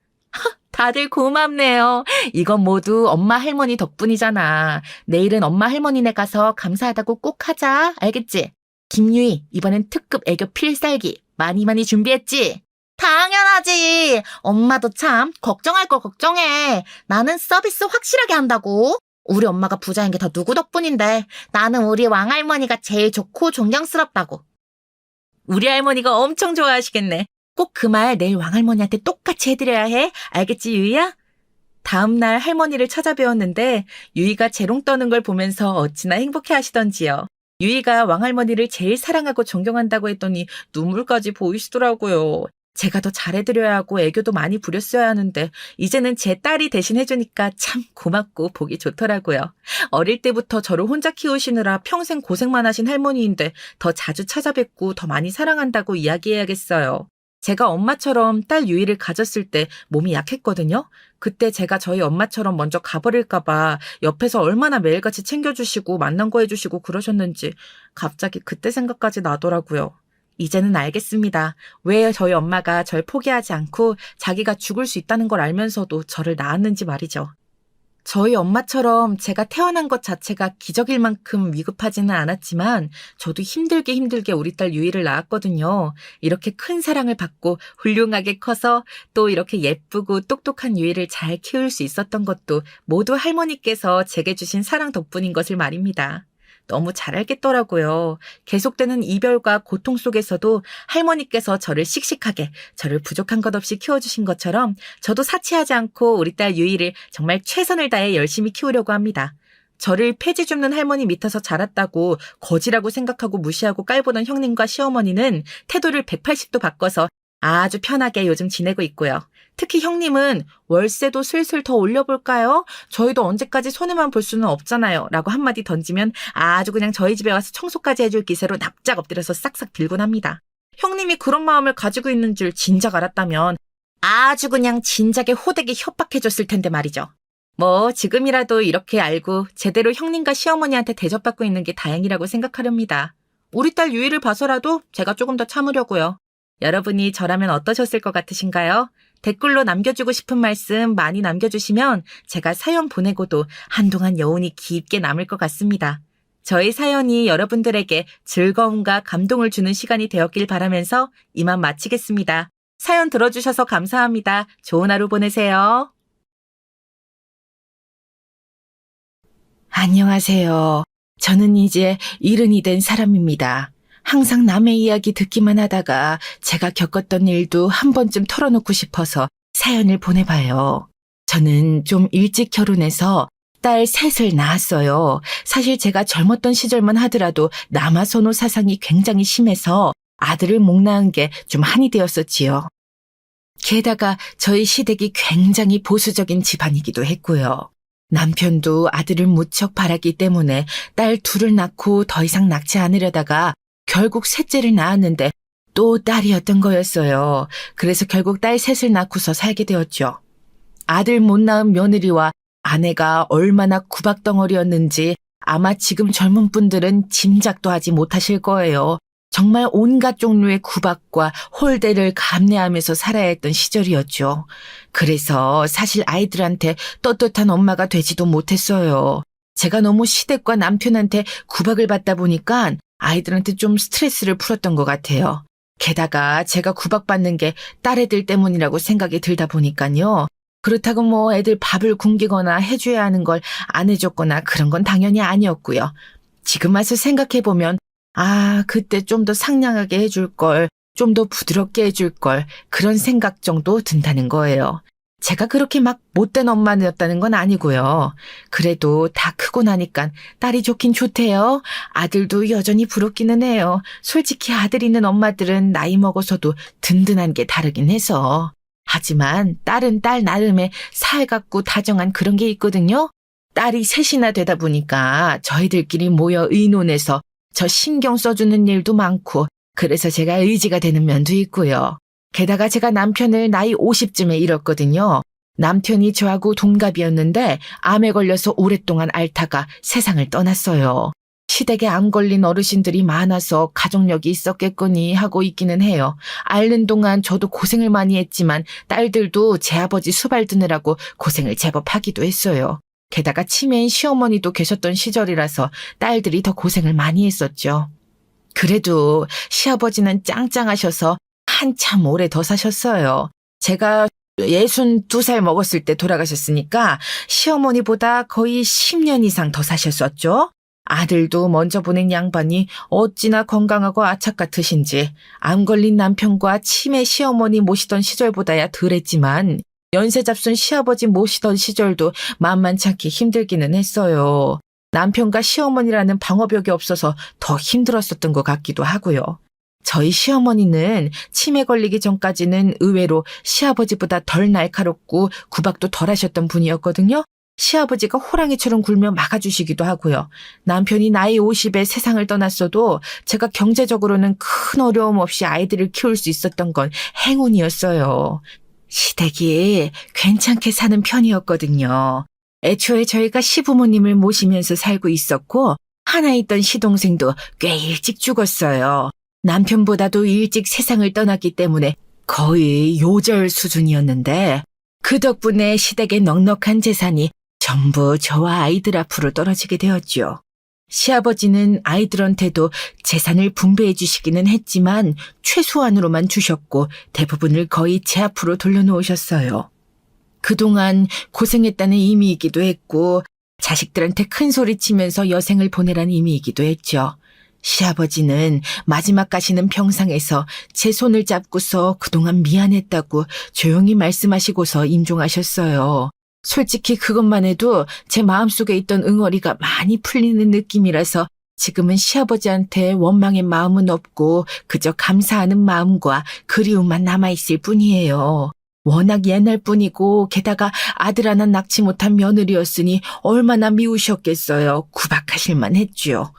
다들 고맙네요. 이건 모두 엄마 할머니 덕분이잖아. 내일은 엄마 할머니네 가서 감사하다고 꼭 하자. 알겠지? 김유희, 이번엔 특급 애교 필살기 많이 준비했지? 당연하지. 엄마도 참 걱정할 거 걱정해. 나는 서비스 확실하게 한다고. 우리 엄마가 부자인 게 다 누구 덕분인데 나는 우리 왕할머니가 제일 좋고 존경스럽다고. 우리 할머니가 엄청 좋아하시겠네. 꼭 그 말 내일 왕할머니한테 똑같이 해드려야 해. 알겠지, 유이야? 다음 날 할머니를 찾아뵈었는데 유이가 재롱 떠는 걸 보면서 어찌나 행복해 하시던지요. 유이가 왕할머니를 제일 사랑하고 존경한다고 했더니 눈물까지 보이시더라고요. 제가 더 잘해드려야 하고 애교도 많이 부렸어야 하는데 이제는 제 딸이 대신 해주니까 참 고맙고 보기 좋더라고요. 어릴 때부터 저를 혼자 키우시느라 평생 고생만 하신 할머니인데 더 자주 찾아뵙고 더 많이 사랑한다고 이야기해야겠어요. 제가 엄마처럼 딸 유이를 가졌을 때 몸이 약했거든요. 그때 제가 저희 엄마처럼 먼저 가버릴까 봐 옆에서 얼마나 매일같이 챙겨주시고 만난 거 해주시고 그러셨는지 갑자기 그때 생각까지 나더라고요. 이제는 알겠습니다. 왜 저희 엄마가 절 포기하지 않고 자기가 죽을 수 있다는 걸 알면서도 저를 낳았는지 말이죠. 저희 엄마처럼 제가 태어난 것 자체가 기적일 만큼 위급하지는 않았지만 저도 힘들게 우리 딸 유이를 낳았거든요. 이렇게 큰 사랑을 받고 훌륭하게 커서 또 이렇게 예쁘고 똑똑한 유이를 잘 키울 수 있었던 것도 모두 할머니께서 제게 주신 사랑 덕분인 것을 말입니다. 너무 잘 알겠더라고요. 계속되는 이별과 고통 속에서도 할머니께서 저를 씩씩하게, 저를 부족한 것 없이 키워주신 것처럼 저도 사치하지 않고 우리 딸 유이를 정말 최선을 다해 열심히 키우려고 합니다. 저를 폐지 줍는 할머니 밑에서 자랐다고 거지라고 생각하고 무시하고 깔보던 형님과 시어머니는 태도를 180도 바꿔서 아주 편하게 요즘 지내고 있고요. 특히 형님은 월세도 슬슬 더 올려볼까요? 저희도 언제까지 손해만 볼 수는 없잖아요. 라고 한마디 던지면 아주 그냥 저희 집에 와서 청소까지 해줄 기세로 납작 엎드려서 싹싹 빌곤 합니다. 형님이 그런 마음을 가지고 있는 줄 진작 알았다면 아주 그냥 진작에 호되게 협박해줬을 텐데 말이죠. 뭐 지금이라도 이렇게 알고 제대로 형님과 시어머니한테 대접받고 있는 게 다행이라고 생각하렵니다. 우리 딸 유이를 봐서라도 제가 조금 더 참으려고요. 여러분이 저라면 어떠셨을 것 같으신가요? 댓글로 남겨주고 싶은 말씀 많이 남겨주시면 제가 사연 보내고도 한동안 여운이 깊게 남을 것 같습니다. 저희 사연이 여러분들에게 즐거움과 감동을 주는 시간이 되었길 바라면서 이만 마치겠습니다. 사연 들어주셔서 감사합니다. 좋은 하루 보내세요. 안녕하세요. 저는 이제 70이 된 사람입니다. 항상 남의 이야기 듣기만 하다가 제가 겪었던 일도 한 번쯤 털어놓고 싶어서 사연을 보내봐요. 저는 좀 일찍 결혼해서 딸 셋을 낳았어요. 사실 제가 젊었던 시절만 하더라도 남아선호 사상이 굉장히 심해서 아들을 못 낳은 게 좀 한이 되었었지요. 게다가 저희 시댁이 굉장히 보수적인 집안이기도 했고요. 남편도 아들을 무척 바랐기 때문에 딸 둘을 낳고 더 이상 낳지 않으려다가 결국 셋째를 낳았는데 또 딸이었던 거였어요. 그래서 결국 딸 셋을 낳고서 살게 되었죠. 아들 못 낳은 며느리와 아내가 얼마나 구박덩어리였는지 아마 지금 젊은 분들은 짐작도 하지 못하실 거예요. 정말 온갖 종류의 구박과 홀대를 감내하면서 살아야 했던 시절이었죠. 그래서 사실 아이들한테 떳떳한 엄마가 되지도 못했어요. 제가 너무 시댁과 남편한테 구박을 받다 보니까 아이들한테 좀 스트레스를 풀었던 것 같아요. 게다가 제가 구박받는 게 딸애들 때문이라고 생각이 들다 보니까요. 그렇다고 뭐 애들 밥을 굶기거나 해줘야 하는 걸 안 해줬거나 그런 건 당연히 아니었고요. 지금 와서 생각해보면 그때 좀 더 상냥하게 해줄 걸, 좀 더 부드럽게 해줄 걸, 그런 생각 정도 든다는 거예요. 제가 그렇게 막 못된 엄마였다는 건 아니고요. 그래도 다 크고 나니까 딸이 좋긴 좋대요. 아들도 여전히 부럽기는 해요. 솔직히 아들 있는 엄마들은 나이 먹어서도 든든한 게 다르긴 해서. 하지만 딸은 딸 나름의 살갑고 다정한 그런 게 있거든요. 딸이 셋이나 되다 보니까 저희들끼리 모여 의논해서 저 신경 써주는 일도 많고 그래서 제가 의지가 되는 면도 있고요. 게다가 제가 남편을 나이 50쯤에 잃었거든요. 남편이 저하고 동갑이었는데 암에 걸려서 오랫동안 앓다가 세상을 떠났어요. 시댁에 암 걸린 어르신들이 많아서 가족력이 있었겠거니 하고 있기는 해요. 앓는 동안 저도 고생을 많이 했지만 딸들도 제 아버지 수발 드느라고 고생을 제법 하기도 했어요. 게다가 치매인 시어머니도 계셨던 시절이라서 딸들이 더 고생을 많이 했었죠. 그래도 시아버지는 짱짱하셔서 한참 오래 더 사셨어요. 제가 62살 먹었을 때 돌아가셨으니까 시어머니보다 거의 10년 이상 더 사셨었죠. 아들도 먼저 보낸 양반이 어찌나 건강하고 아착 같으신지 암 걸린 남편과 치매 시어머니 모시던 시절보다야 덜했지만 연세 잡순 시아버지 모시던 시절도 만만찮게 힘들기는 했어요. 남편과 시어머니라는 방어벽이 없어서 더 힘들었었던 것 같기도 하고요. 저희 시어머니는 치매 걸리기 전까지는 의외로 시아버지보다 덜 날카롭고 구박도 덜 하셨던 분이었거든요. 시아버지가 호랑이처럼 굴며 막아주시기도 하고요. 남편이 나이 50에 세상을 떠났어도 제가 경제적으로는 큰 어려움 없이 아이들을 키울 수 있었던 건 행운이었어요. 시댁이 괜찮게 사는 편이었거든요. 애초에 저희가 시부모님을 모시면서 살고 있었고 하나 있던 시동생도 꽤 일찍 죽었어요. 남편보다도 일찍 세상을 떠났기 때문에 거의 요절 수준이었는데 그 덕분에 시댁의 넉넉한 재산이 전부 저와 아이들 앞으로 떨어지게 되었죠. 시아버지는 아이들한테도 재산을 분배해 주시기는 했지만 최소한으로만 주셨고 대부분을 거의 제 앞으로 돌려놓으셨어요. 그동안 고생했다는 의미이기도 했고 자식들한테 큰 소리 치면서 여생을 보내라는 의미이기도 했죠. 시아버지는 마지막 가시는 병상에서 제 손을 잡고서 그동안 미안했다고 조용히 말씀하시고서 임종하셨어요. 솔직히 그것만 해도 제 마음속에 있던 응어리가 많이 풀리는 느낌이라서 지금은 시아버지한테 원망의 마음은 없고 그저 감사하는 마음과 그리움만 남아있을 뿐이에요. 워낙 옛날 뿐이고 게다가 아들 하나 낳지 못한 며느리였으니 얼마나 미우셨겠어요. 구박하실만 했죠.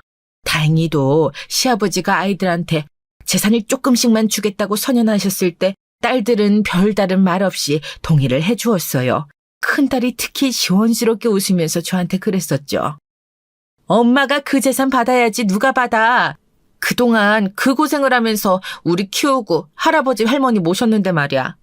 다행히도 시아버지가 아이들한테 재산을 조금씩만 주겠다고 선언하셨을 때 딸들은 별다른 말 없이 동의를 해주었어요. 큰딸이 특히 시원스럽게 웃으면서 저한테 그랬었죠. 엄마가 그 재산 받아야지 누가 받아. 그동안 그 고생을 하면서 우리 키우고 할아버지 할머니 모셨는데 말이야.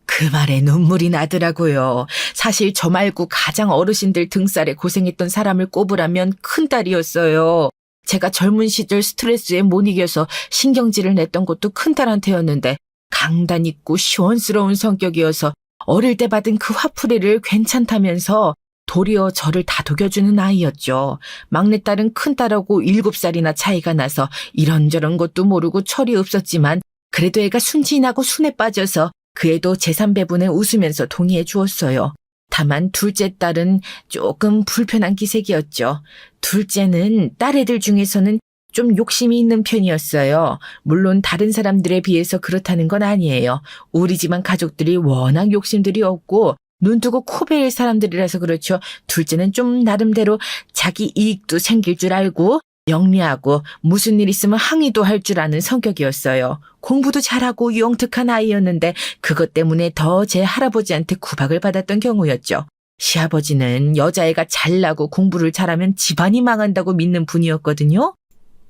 그 말에 눈물이 나더라고요. 사실 저 말고 가장 어르신들 등살에 고생했던 사람을 꼽으라면 큰딸이었어요. 제가 젊은 시절 스트레스에 못 이겨서 신경질을 냈던 것도 큰딸한테였는데 강단 있고 시원스러운 성격이어서 어릴 때 받은 그 화풀이를 괜찮다면서 도리어 저를 다독여주는 아이였죠. 막내딸은 큰딸하고 7살이나 차이가 나서 이런저런 것도 모르고 철이 없었지만 그래도 애가 순진하고 순에 빠져서 그 애도 재산 배분에 웃으면서 동의해 주었어요. 다만 둘째 딸은 조금 불편한 기색이었죠. 둘째는 딸애들 중에서는 좀 욕심이 있는 편이었어요. 물론 다른 사람들에 비해서 그렇다는 건 아니에요. 우리 집안 가족들이 워낙 욕심들이 없고 눈 뜨고 코 베일 사람들이라서 그렇죠. 둘째는 좀 나름대로 자기 이익도 챙길 줄 알고 영리하고 무슨 일 있으면 항의도 할 줄 아는 성격이었어요. 공부도 잘하고 영특한 아이였는데 그것 때문에 더 제 할아버지한테 구박을 받았던 경우였죠. 시아버지는 여자애가 잘나고 공부를 잘하면 집안이 망한다고 믿는 분이었거든요.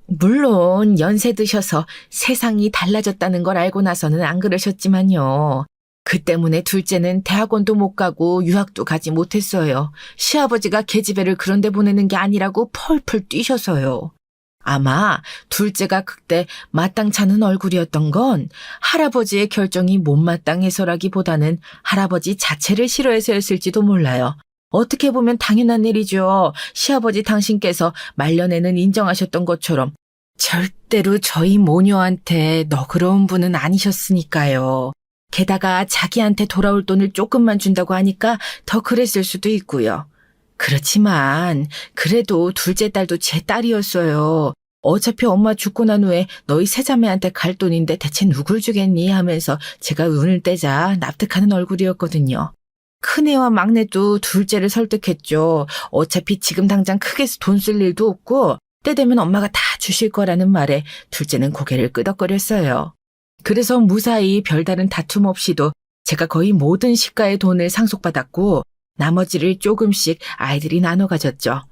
물론 연세 드셔서 세상이 달라졌다는 걸 알고 나서는 안 그러셨지만요. 그 때문에 둘째는 대학원도 못 가고 유학도 가지 못했어요. 시아버지가 계집애를 그런 데 보내는 게 아니라고 펄펄 뛰셔서요. 아마 둘째가 그때 마땅찮은 얼굴이었던 건 할아버지의 결정이 못마땅해서라기보다는 할아버지 자체를 싫어해서였을지도 몰라요. 어떻게 보면 당연한 일이죠. 시아버지 당신께서 말년에는 인정하셨던 것처럼 절대로 저희 모녀한테 너그러운 분은 아니셨으니까요. 게다가 자기한테 돌아올 돈을 조금만 준다고 하니까 더 그랬을 수도 있고요. 그렇지만 그래도 둘째 딸도 제 딸이었어요. 어차피 엄마 죽고 난 후에 너희 세자매한테 갈 돈인데 대체 누굴 주겠니 하면서 제가 운을 떼자 납득하는 얼굴이었거든요. 큰애와 막내도 둘째를 설득했죠. 어차피 지금 당장 크게 돈 쓸 일도 없고 때 되면 엄마가 다 주실 거라는 말에 둘째는 고개를 끄덕거렸어요. 그래서 무사히 별다른 다툼 없이도 제가 거의 모든 시가의 돈을 상속받았고 나머지를 조금씩 아이들이 나눠 가졌죠.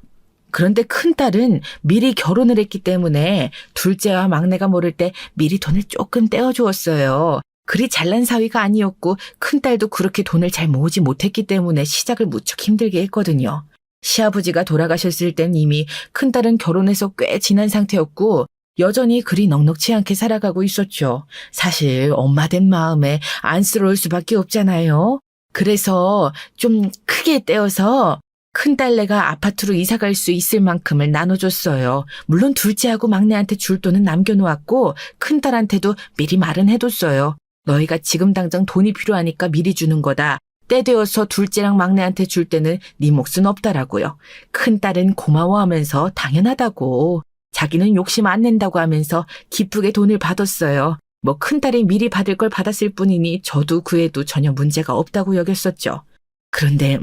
그런데 큰딸은 미리 결혼을 했기 때문에 둘째와 막내가 모를 때 미리 돈을 조금 떼어주었어요. 그리 잘난 사위가 아니었고 큰딸도 그렇게 돈을 잘 모으지 못했기 때문에 시작을 무척 힘들게 했거든요. 시아버지가 돌아가셨을 땐 이미 큰딸은 결혼해서 꽤 지난 상태였고 여전히 그리 넉넉치 않게 살아가고 있었죠. 사실 엄마 된 마음에 안쓰러울 수밖에 없잖아요. 그래서 좀 크게 떼어서 큰딸내가 아파트로 이사갈 수 있을 만큼을 나눠줬어요. 물론 둘째하고 막내한테 줄 돈은 남겨놓았고 큰딸한테도 미리 말은 해뒀어요. 너희가 지금 당장 돈이 필요하니까 미리 주는 거다. 때 되어서 둘째랑 막내한테 줄 때는 네 몫은 없다라고요. 큰딸은 고마워하면서 당연하다고. 자기는 욕심 안 낸다고 하면서 기쁘게 돈을 받았어요. 뭐 큰딸이 미리 받을 걸 받았을 뿐이니 저도 그 애도 전혀 문제가 없다고 여겼었죠. 그런데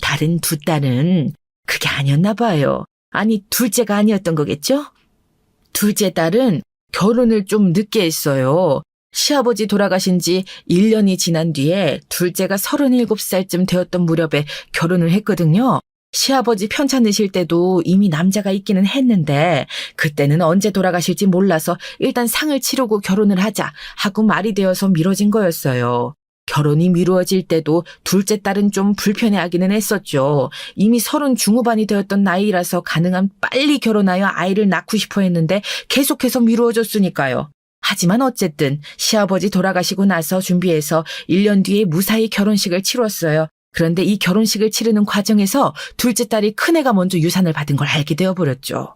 다른 두 딸은 그게 아니었나 봐요. 아니 둘째가 아니었던 거겠죠? 둘째 딸은 결혼을 좀 늦게 했어요. 시아버지 돌아가신 지 1년이 지난 뒤에 둘째가 37살쯤 되었던 무렵에 결혼을 했거든요. 시아버지 편찮으실 때도 이미 남자가 있기는 했는데 그때는 언제 돌아가실지 몰라서 일단 상을 치르고 결혼을 하자 하고 말이 되어서 미뤄진 거였어요. 결혼이 미루어질 때도 둘째 딸은 좀 불편해하기는 했었죠. 이미 30 중후반이 되었던 나이라서 가능한 빨리 결혼하여 아이를 낳고 싶어 했는데 계속해서 미루어졌으니까요. 하지만 어쨌든 시아버지 돌아가시고 나서 준비해서 1년 뒤에 무사히 결혼식을 치렀어요. 그런데 이 결혼식을 치르는 과정에서 둘째 딸이 큰애가 먼저 유산을 받은 걸 알게 되어버렸죠.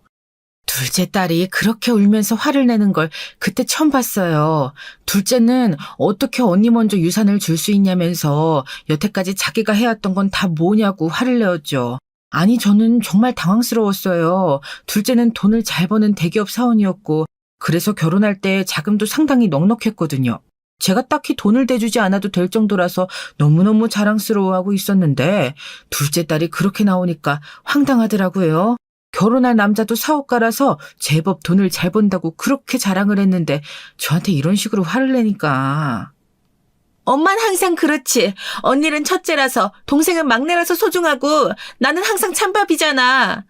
둘째 딸이 그렇게 울면서 화를 내는 걸 그때 처음 봤어요. 둘째는 어떻게 언니 먼저 유산을 줄 수 있냐면서 여태까지 자기가 해왔던 건 다 뭐냐고 화를 내었죠. 아니 저는 정말 당황스러웠어요. 둘째는 돈을 잘 버는 대기업 사원이었고 그래서 결혼할 때 자금도 상당히 넉넉했거든요. 제가 딱히 돈을 대주지 않아도 될 정도라서 너무너무 자랑스러워하고 있었는데 둘째 딸이 그렇게 나오니까 황당하더라고요. 결혼할 남자도 사업가라서 제법 돈을 잘 번다고 그렇게 자랑을 했는데 저한테 이런 식으로 화를 내니까. 엄마는 항상 그렇지. 언니는 첫째라서 동생은 막내라서 소중하고 나는 항상 찬밥이잖아.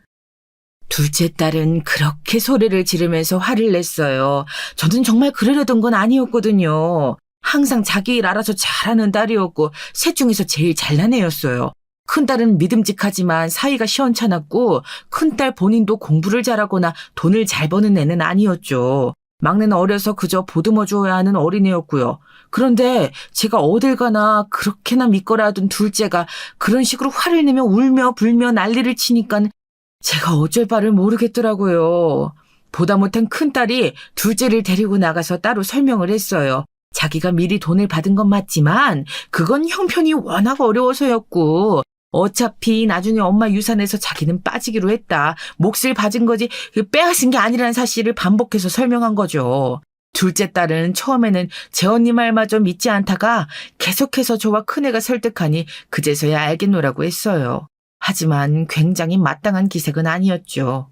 둘째 딸은 그렇게 소리를 지르면서 화를 냈어요. 저는 정말 그러려던 건 아니었거든요. 항상 자기 일 알아서 잘하는 딸이었고 셋 중에서 제일 잘난 애였어요. 큰딸은 믿음직하지만 사이가 시원찮았고 큰딸 본인도 공부를 잘하거나 돈을 잘 버는 애는 아니었죠. 막내는 어려서 그저 보듬어 줘야 하는 어린애였고요. 그런데 제가 어딜 가나 그렇게나 믿거라던 둘째가 그런 식으로 화를 내며 울며 불며 난리를 치니까 제가 어쩔 바를 모르겠더라고요. 보다 못한 큰딸이 둘째를 데리고 나가서 따로 설명을 했어요. 자기가 미리 돈을 받은 건 맞지만 그건 형편이 워낙 어려워서였고 어차피 나중에 엄마 유산에서 자기는 빠지기로 했다. 몫을 받은 거지 빼앗은 게 아니라는 사실을 반복해서 설명한 거죠. 둘째 딸은 처음에는 제 언니 말마저 믿지 않다가 계속해서 저와 큰애가 설득하니 그제서야 알겠노라고 했어요. 하지만 굉장히 마땅한 기색은 아니었죠.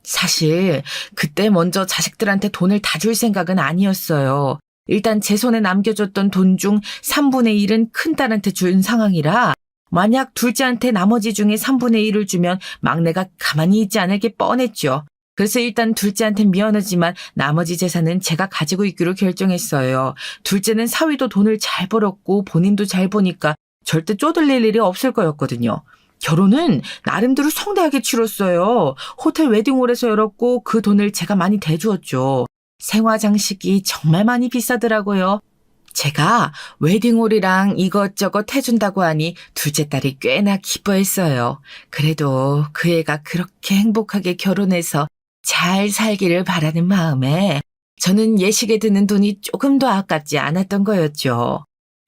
사실 그때 먼저 자식들한테 돈을 다 줄 생각은 아니었어요. 일단 제 손에 남겨줬던 돈 중 3분의 1은 큰딸한테 준 상황이라 만약 둘째한테 나머지 중에 3분의 1을 주면 막내가 가만히 있지 않을 게 뻔했죠. 그래서 일단 둘째한텐 미안하지만 나머지 재산은 제가 가지고 있기로 결정했어요. 둘째는 사위도 돈을 잘 벌었고 본인도 잘 보니까 절대 쪼들릴 일이 없을 거였거든요. 결혼은 나름대로 성대하게 치렀어요. 호텔 웨딩홀에서 열었고 그 돈을 제가 많이 대주었죠. 생화 장식이 정말 많이 비싸더라고요. 제가 웨딩홀이랑 이것저것 해준다고 하니 둘째 딸이 꽤나 기뻐했어요. 그래도 그 애가 그렇게 행복하게 결혼해서 잘 살기를 바라는 마음에 저는 예식에 드는 돈이 조금도 아깝지 않았던 거였죠.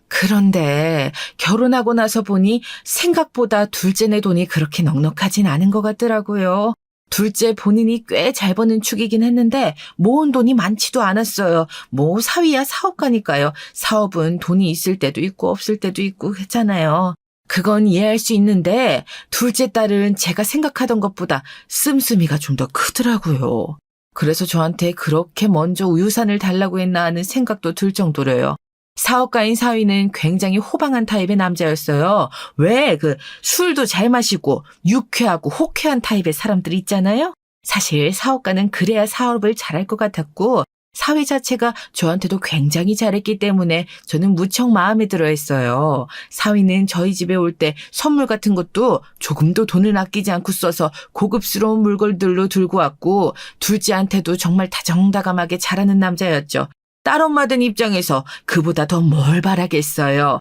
그런데 결혼하고 나서 보니 생각보다 둘째네 돈이 그렇게 넉넉하진 않은 것 같더라고요. 둘째 본인이 꽤 잘 버는 축이긴 했는데 모은 돈이 많지도 않았어요. 뭐 사위야 사업가니까요. 사업은 돈이 있을 때도 있고 없을 때도 있고 했잖아요. 그건 이해할 수 있는데 둘째 딸은 제가 생각하던 것보다 씀씀이가 좀 더 크더라고요. 그래서 저한테 그렇게 먼저 유산을 달라고 했나 하는 생각도 들 정도로요. 사업가인 사위는 굉장히 호방한 타입의 남자였어요. 왜 술도 잘 마시고 유쾌하고 호쾌한 타입의 사람들이 있잖아요. 사실 사업가는 그래야 사업을 잘할 것 같았고 사위 자체가 저한테도 굉장히 잘했기 때문에 저는 무척 마음에 들어했어요. 사위는 저희 집에 올 때 선물 같은 것도 조금도 돈을 아끼지 않고 써서 고급스러운 물건들로 들고 왔고 둘째한테도 정말 다정다감하게 잘하는 남자였죠. 딸엄마들 입장에서 그보다 더 뭘 바라겠어요.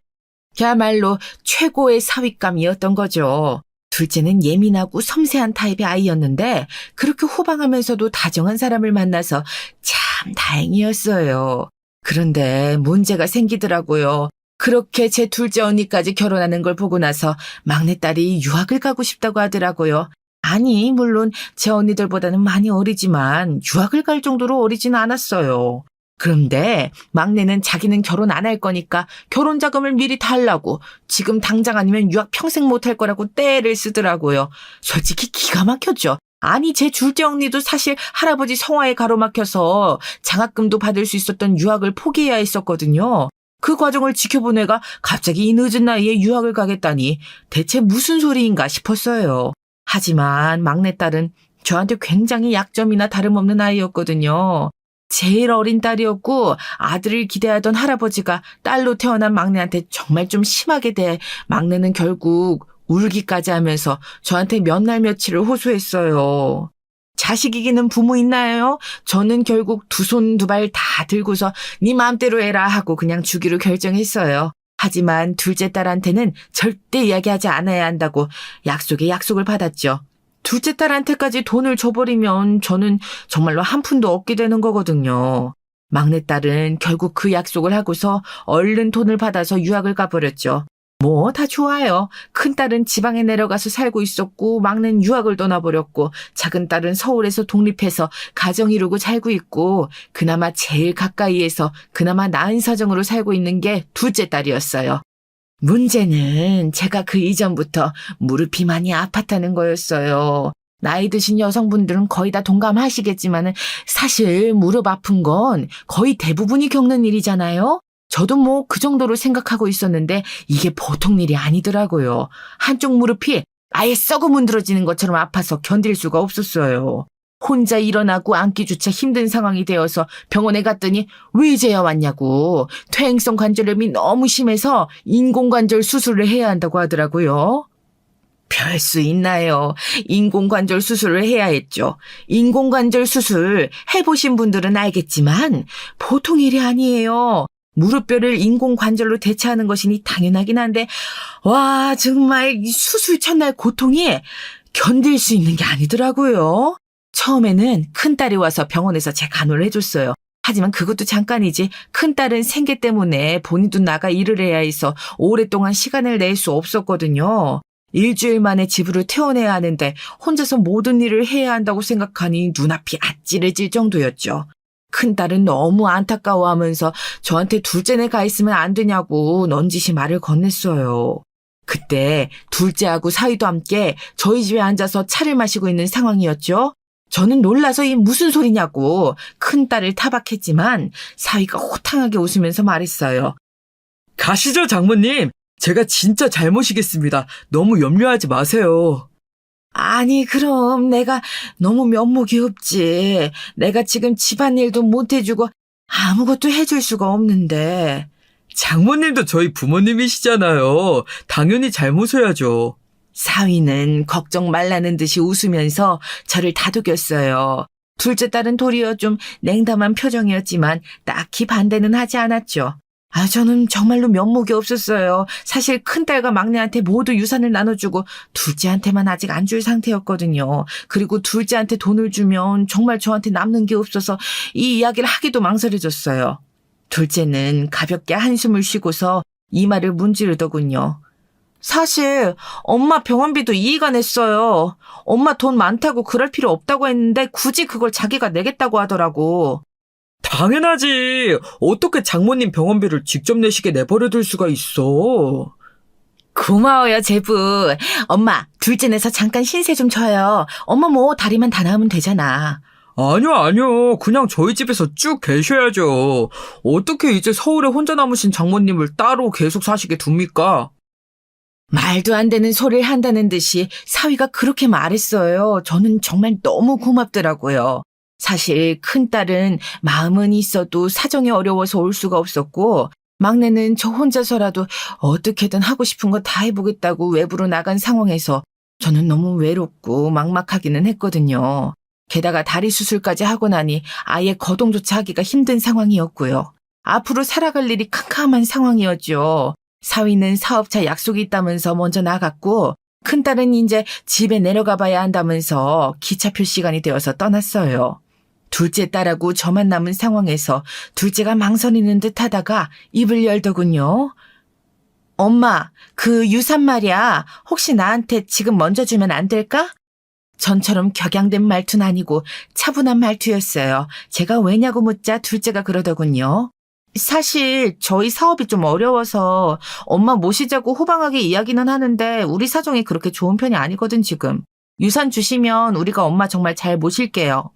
그야말로 최고의 사윗감이었던 거죠. 둘째는 예민하고 섬세한 타입의 아이였는데 그렇게 호방하면서도 다정한 사람을 만나서 참 다행이었어요. 그런데 문제가 생기더라고요. 그렇게 제 둘째 언니까지 결혼하는 걸 보고 나서 막내딸이 유학을 가고 싶다고 하더라고요. 아니, 물론 제 언니들보다는 많이 어리지만 유학을 갈 정도로 어리진 않았어요. 그런데 막내는 자기는 결혼 안 할 거니까 결혼 자금을 미리 달라고 지금 당장 아니면 유학 평생 못 할 거라고 떼를 쓰더라고요. 솔직히 기가 막혔죠. 아니 제 둘째 언니도 사실 할아버지 성화에 가로막혀서 장학금도 받을 수 있었던 유학을 포기해야 했었거든요. 그 과정을 지켜본 애가 갑자기 이 늦은 나이에 유학을 가겠다니 대체 무슨 소리인가 싶었어요. 하지만 막내딸은 저한테 굉장히 약점이나 다름없는 아이였거든요. 제일 어린 딸이었고 아들을 기대하던 할아버지가 딸로 태어난 막내한테 정말 좀 심하게 대해 막내는 결국 울기까지 하면서 저한테 몇 날 며칠을 호소했어요. 자식 이기는 부모 있나요? 저는 결국 두 손 두 발 다 들고서 네 마음대로 해라 하고 그냥 주기로 결정했어요. 하지만 둘째 딸한테는 절대 이야기하지 않아야 한다고 약속에 약속을 받았죠. 둘째 딸한테까지 돈을 줘버리면 저는 정말로 한 푼도 얻게 되는 거거든요. 막내딸은 결국 그 약속을 하고서 얼른 돈을 받아서 유학을 가버렸죠. 뭐 다 좋아요. 큰딸은 지방에 내려가서 살고 있었고 막내는 유학을 떠나버렸고 작은 딸은 서울에서 독립해서 가정 이루고 살고 있고 그나마 제일 가까이에서 그나마 나은 사정으로 살고 있는 게 둘째 딸이었어요. 문제는 제가 그 이전부터 무릎이 많이 아팠다는 거였어요. 나이 드신 여성분들은 거의 다 동감하시겠지만 사실 무릎 아픈 건 거의 대부분이 겪는 일이잖아요. 저도 뭐 그 정도로 생각하고 있었는데 이게 보통 일이 아니더라고요. 한쪽 무릎이 아예 썩어 문드러지는 것처럼 아파서 견딜 수가 없었어요. 혼자 일어나고 앉기조차 힘든 상황이 되어서 병원에 갔더니 왜 이제야 왔냐고 퇴행성 관절염이 너무 심해서 인공관절 수술을 해야 한다고 하더라고요. 별 수 있나요? 인공관절 수술을 해야 했죠. 인공관절 수술 해보신 분들은 알겠지만 보통 일이 아니에요. 무릎뼈를 인공관절로 대체하는 것이니 당연하긴 한데 와 정말 이 수술 첫날 고통이 견딜 수 있는 게 아니더라고요. 처음에는 큰딸이 와서 병원에서 제 간호를 해줬어요. 하지만 그것도 잠깐이지 큰딸은 생계 때문에 본인도 나가 일을 해야 해서 오랫동안 시간을 낼 수 없었거든요. 일주일 만에 집으로 퇴원해야 하는데 혼자서 모든 일을 해야 한다고 생각하니 눈앞이 아찔해질 정도였죠. 큰딸은 너무 안타까워하면서 저한테 둘째네 가 있으면 안 되냐고 넌지시 말을 건넸어요. 그때 둘째하고 사위도 함께 저희 집에 앉아서 차를 마시고 있는 상황이었죠. 저는 놀라서 이 무슨 소리냐고 큰딸을 타박했지만 사위가 호탕하게 웃으면서 말했어요. 가시죠, 장모님. 제가 진짜 잘 모시겠습니다. 너무 염려하지 마세요. 아니 그럼 내가 너무 면목이 없지. 내가 지금 집안일도 못 해주고 아무것도 해줄 수가 없는데. 장모님도 저희 부모님이시잖아요. 당연히 잘 모셔야죠. 사위는 걱정 말라는 듯이 웃으면서 저를 다독였어요. 둘째 딸은 도리어 좀 냉담한 표정이었지만 딱히 반대는 하지 않았죠. 저는 정말로 면목이 없었어요. 사실 큰딸과 막내한테 모두 유산을 나눠주고 둘째한테만 아직 안 줄 상태였거든요. 그리고 둘째한테 돈을 주면 정말 저한테 남는 게 없어서 이 이야기를 하기도 망설여졌어요. 둘째는 가볍게 한숨을 쉬고서 이마를 문지르더군요. 사실 엄마 병원비도 이의가 냈어요. 엄마 돈 많다고 그럴 필요 없다고 했는데 굳이 그걸 자기가 내겠다고 하더라고. 당연하지. 어떻게 장모님 병원비를 직접 내시게 내버려둘 수가 있어. 고마워요, 제부. 엄마, 둘째 내서 잠깐 신세 좀 져요. 엄마 뭐 다리만 다 나으면 되잖아. 아니요. 그냥 저희 집에서 쭉 계셔야죠. 어떻게 이제 서울에 혼자 남으신 장모님을 따로 계속 사시게 둡니까? 말도 안 되는 소리를 한다는 듯이 사위가 그렇게 말했어요. 저는 정말 너무 고맙더라고요. 사실 큰딸은 마음은 있어도 사정이 어려워서 올 수가 없었고 막내는 저 혼자서라도 어떻게든 하고 싶은 거 다 해보겠다고 외부로 나간 상황에서 저는 너무 외롭고 막막하기는 했거든요. 게다가 다리 수술까지 하고 나니 아예 거동조차 하기가 힘든 상황이었고요. 앞으로 살아갈 일이 캄캄한 상황이었죠. 사위는 사업차 약속이 있다면서 먼저 나갔고 큰딸은 이제 집에 내려가 봐야 한다면서 기차표 시간이 되어서 떠났어요. 둘째 딸하고 저만 남은 상황에서 둘째가 망설이는 듯 하다가 입을 열더군요. 엄마, 그 유산 말이야. 혹시 나한테 지금 먼저 주면 안 될까? 전처럼 격양된 말투는 아니고 차분한 말투였어요. 제가 왜냐고 묻자 둘째가 그러더군요. 사실 저희 사업이 좀 어려워서 엄마 모시자고 호방하게 이야기는 하는데 우리 사정이 그렇게 좋은 편이 아니거든 지금. 유산 주시면 우리가 엄마 정말 잘 모실게요.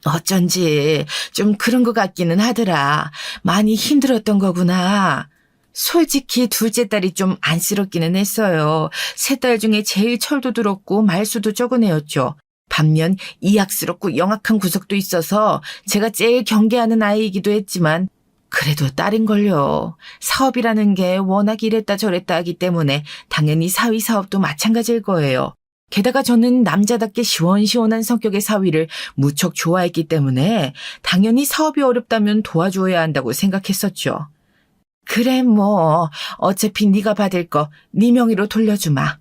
어쩐지 좀 그런 것 같기는 하더라. 많이 힘들었던 거구나. 솔직히 둘째 딸이 좀 안쓰럽기는 했어요. 세 딸 중에 제일 철도 들었고 말수도 적은 애였죠. 반면 이악스럽고 영악한 구석도 있어서 제가 제일 경계하는 아이이기도 했지만 그래도 딸인걸요. 사업이라는 게 워낙 이랬다 저랬다 하기 때문에 당연히 사위 사업도 마찬가지일 거예요. 게다가 저는 남자답게 시원시원한 성격의 사위를 무척 좋아했기 때문에 당연히 사업이 어렵다면 도와줘야 한다고 생각했었죠. 그래 뭐 어차피 네가 받을 거 네 명의로 돌려주마.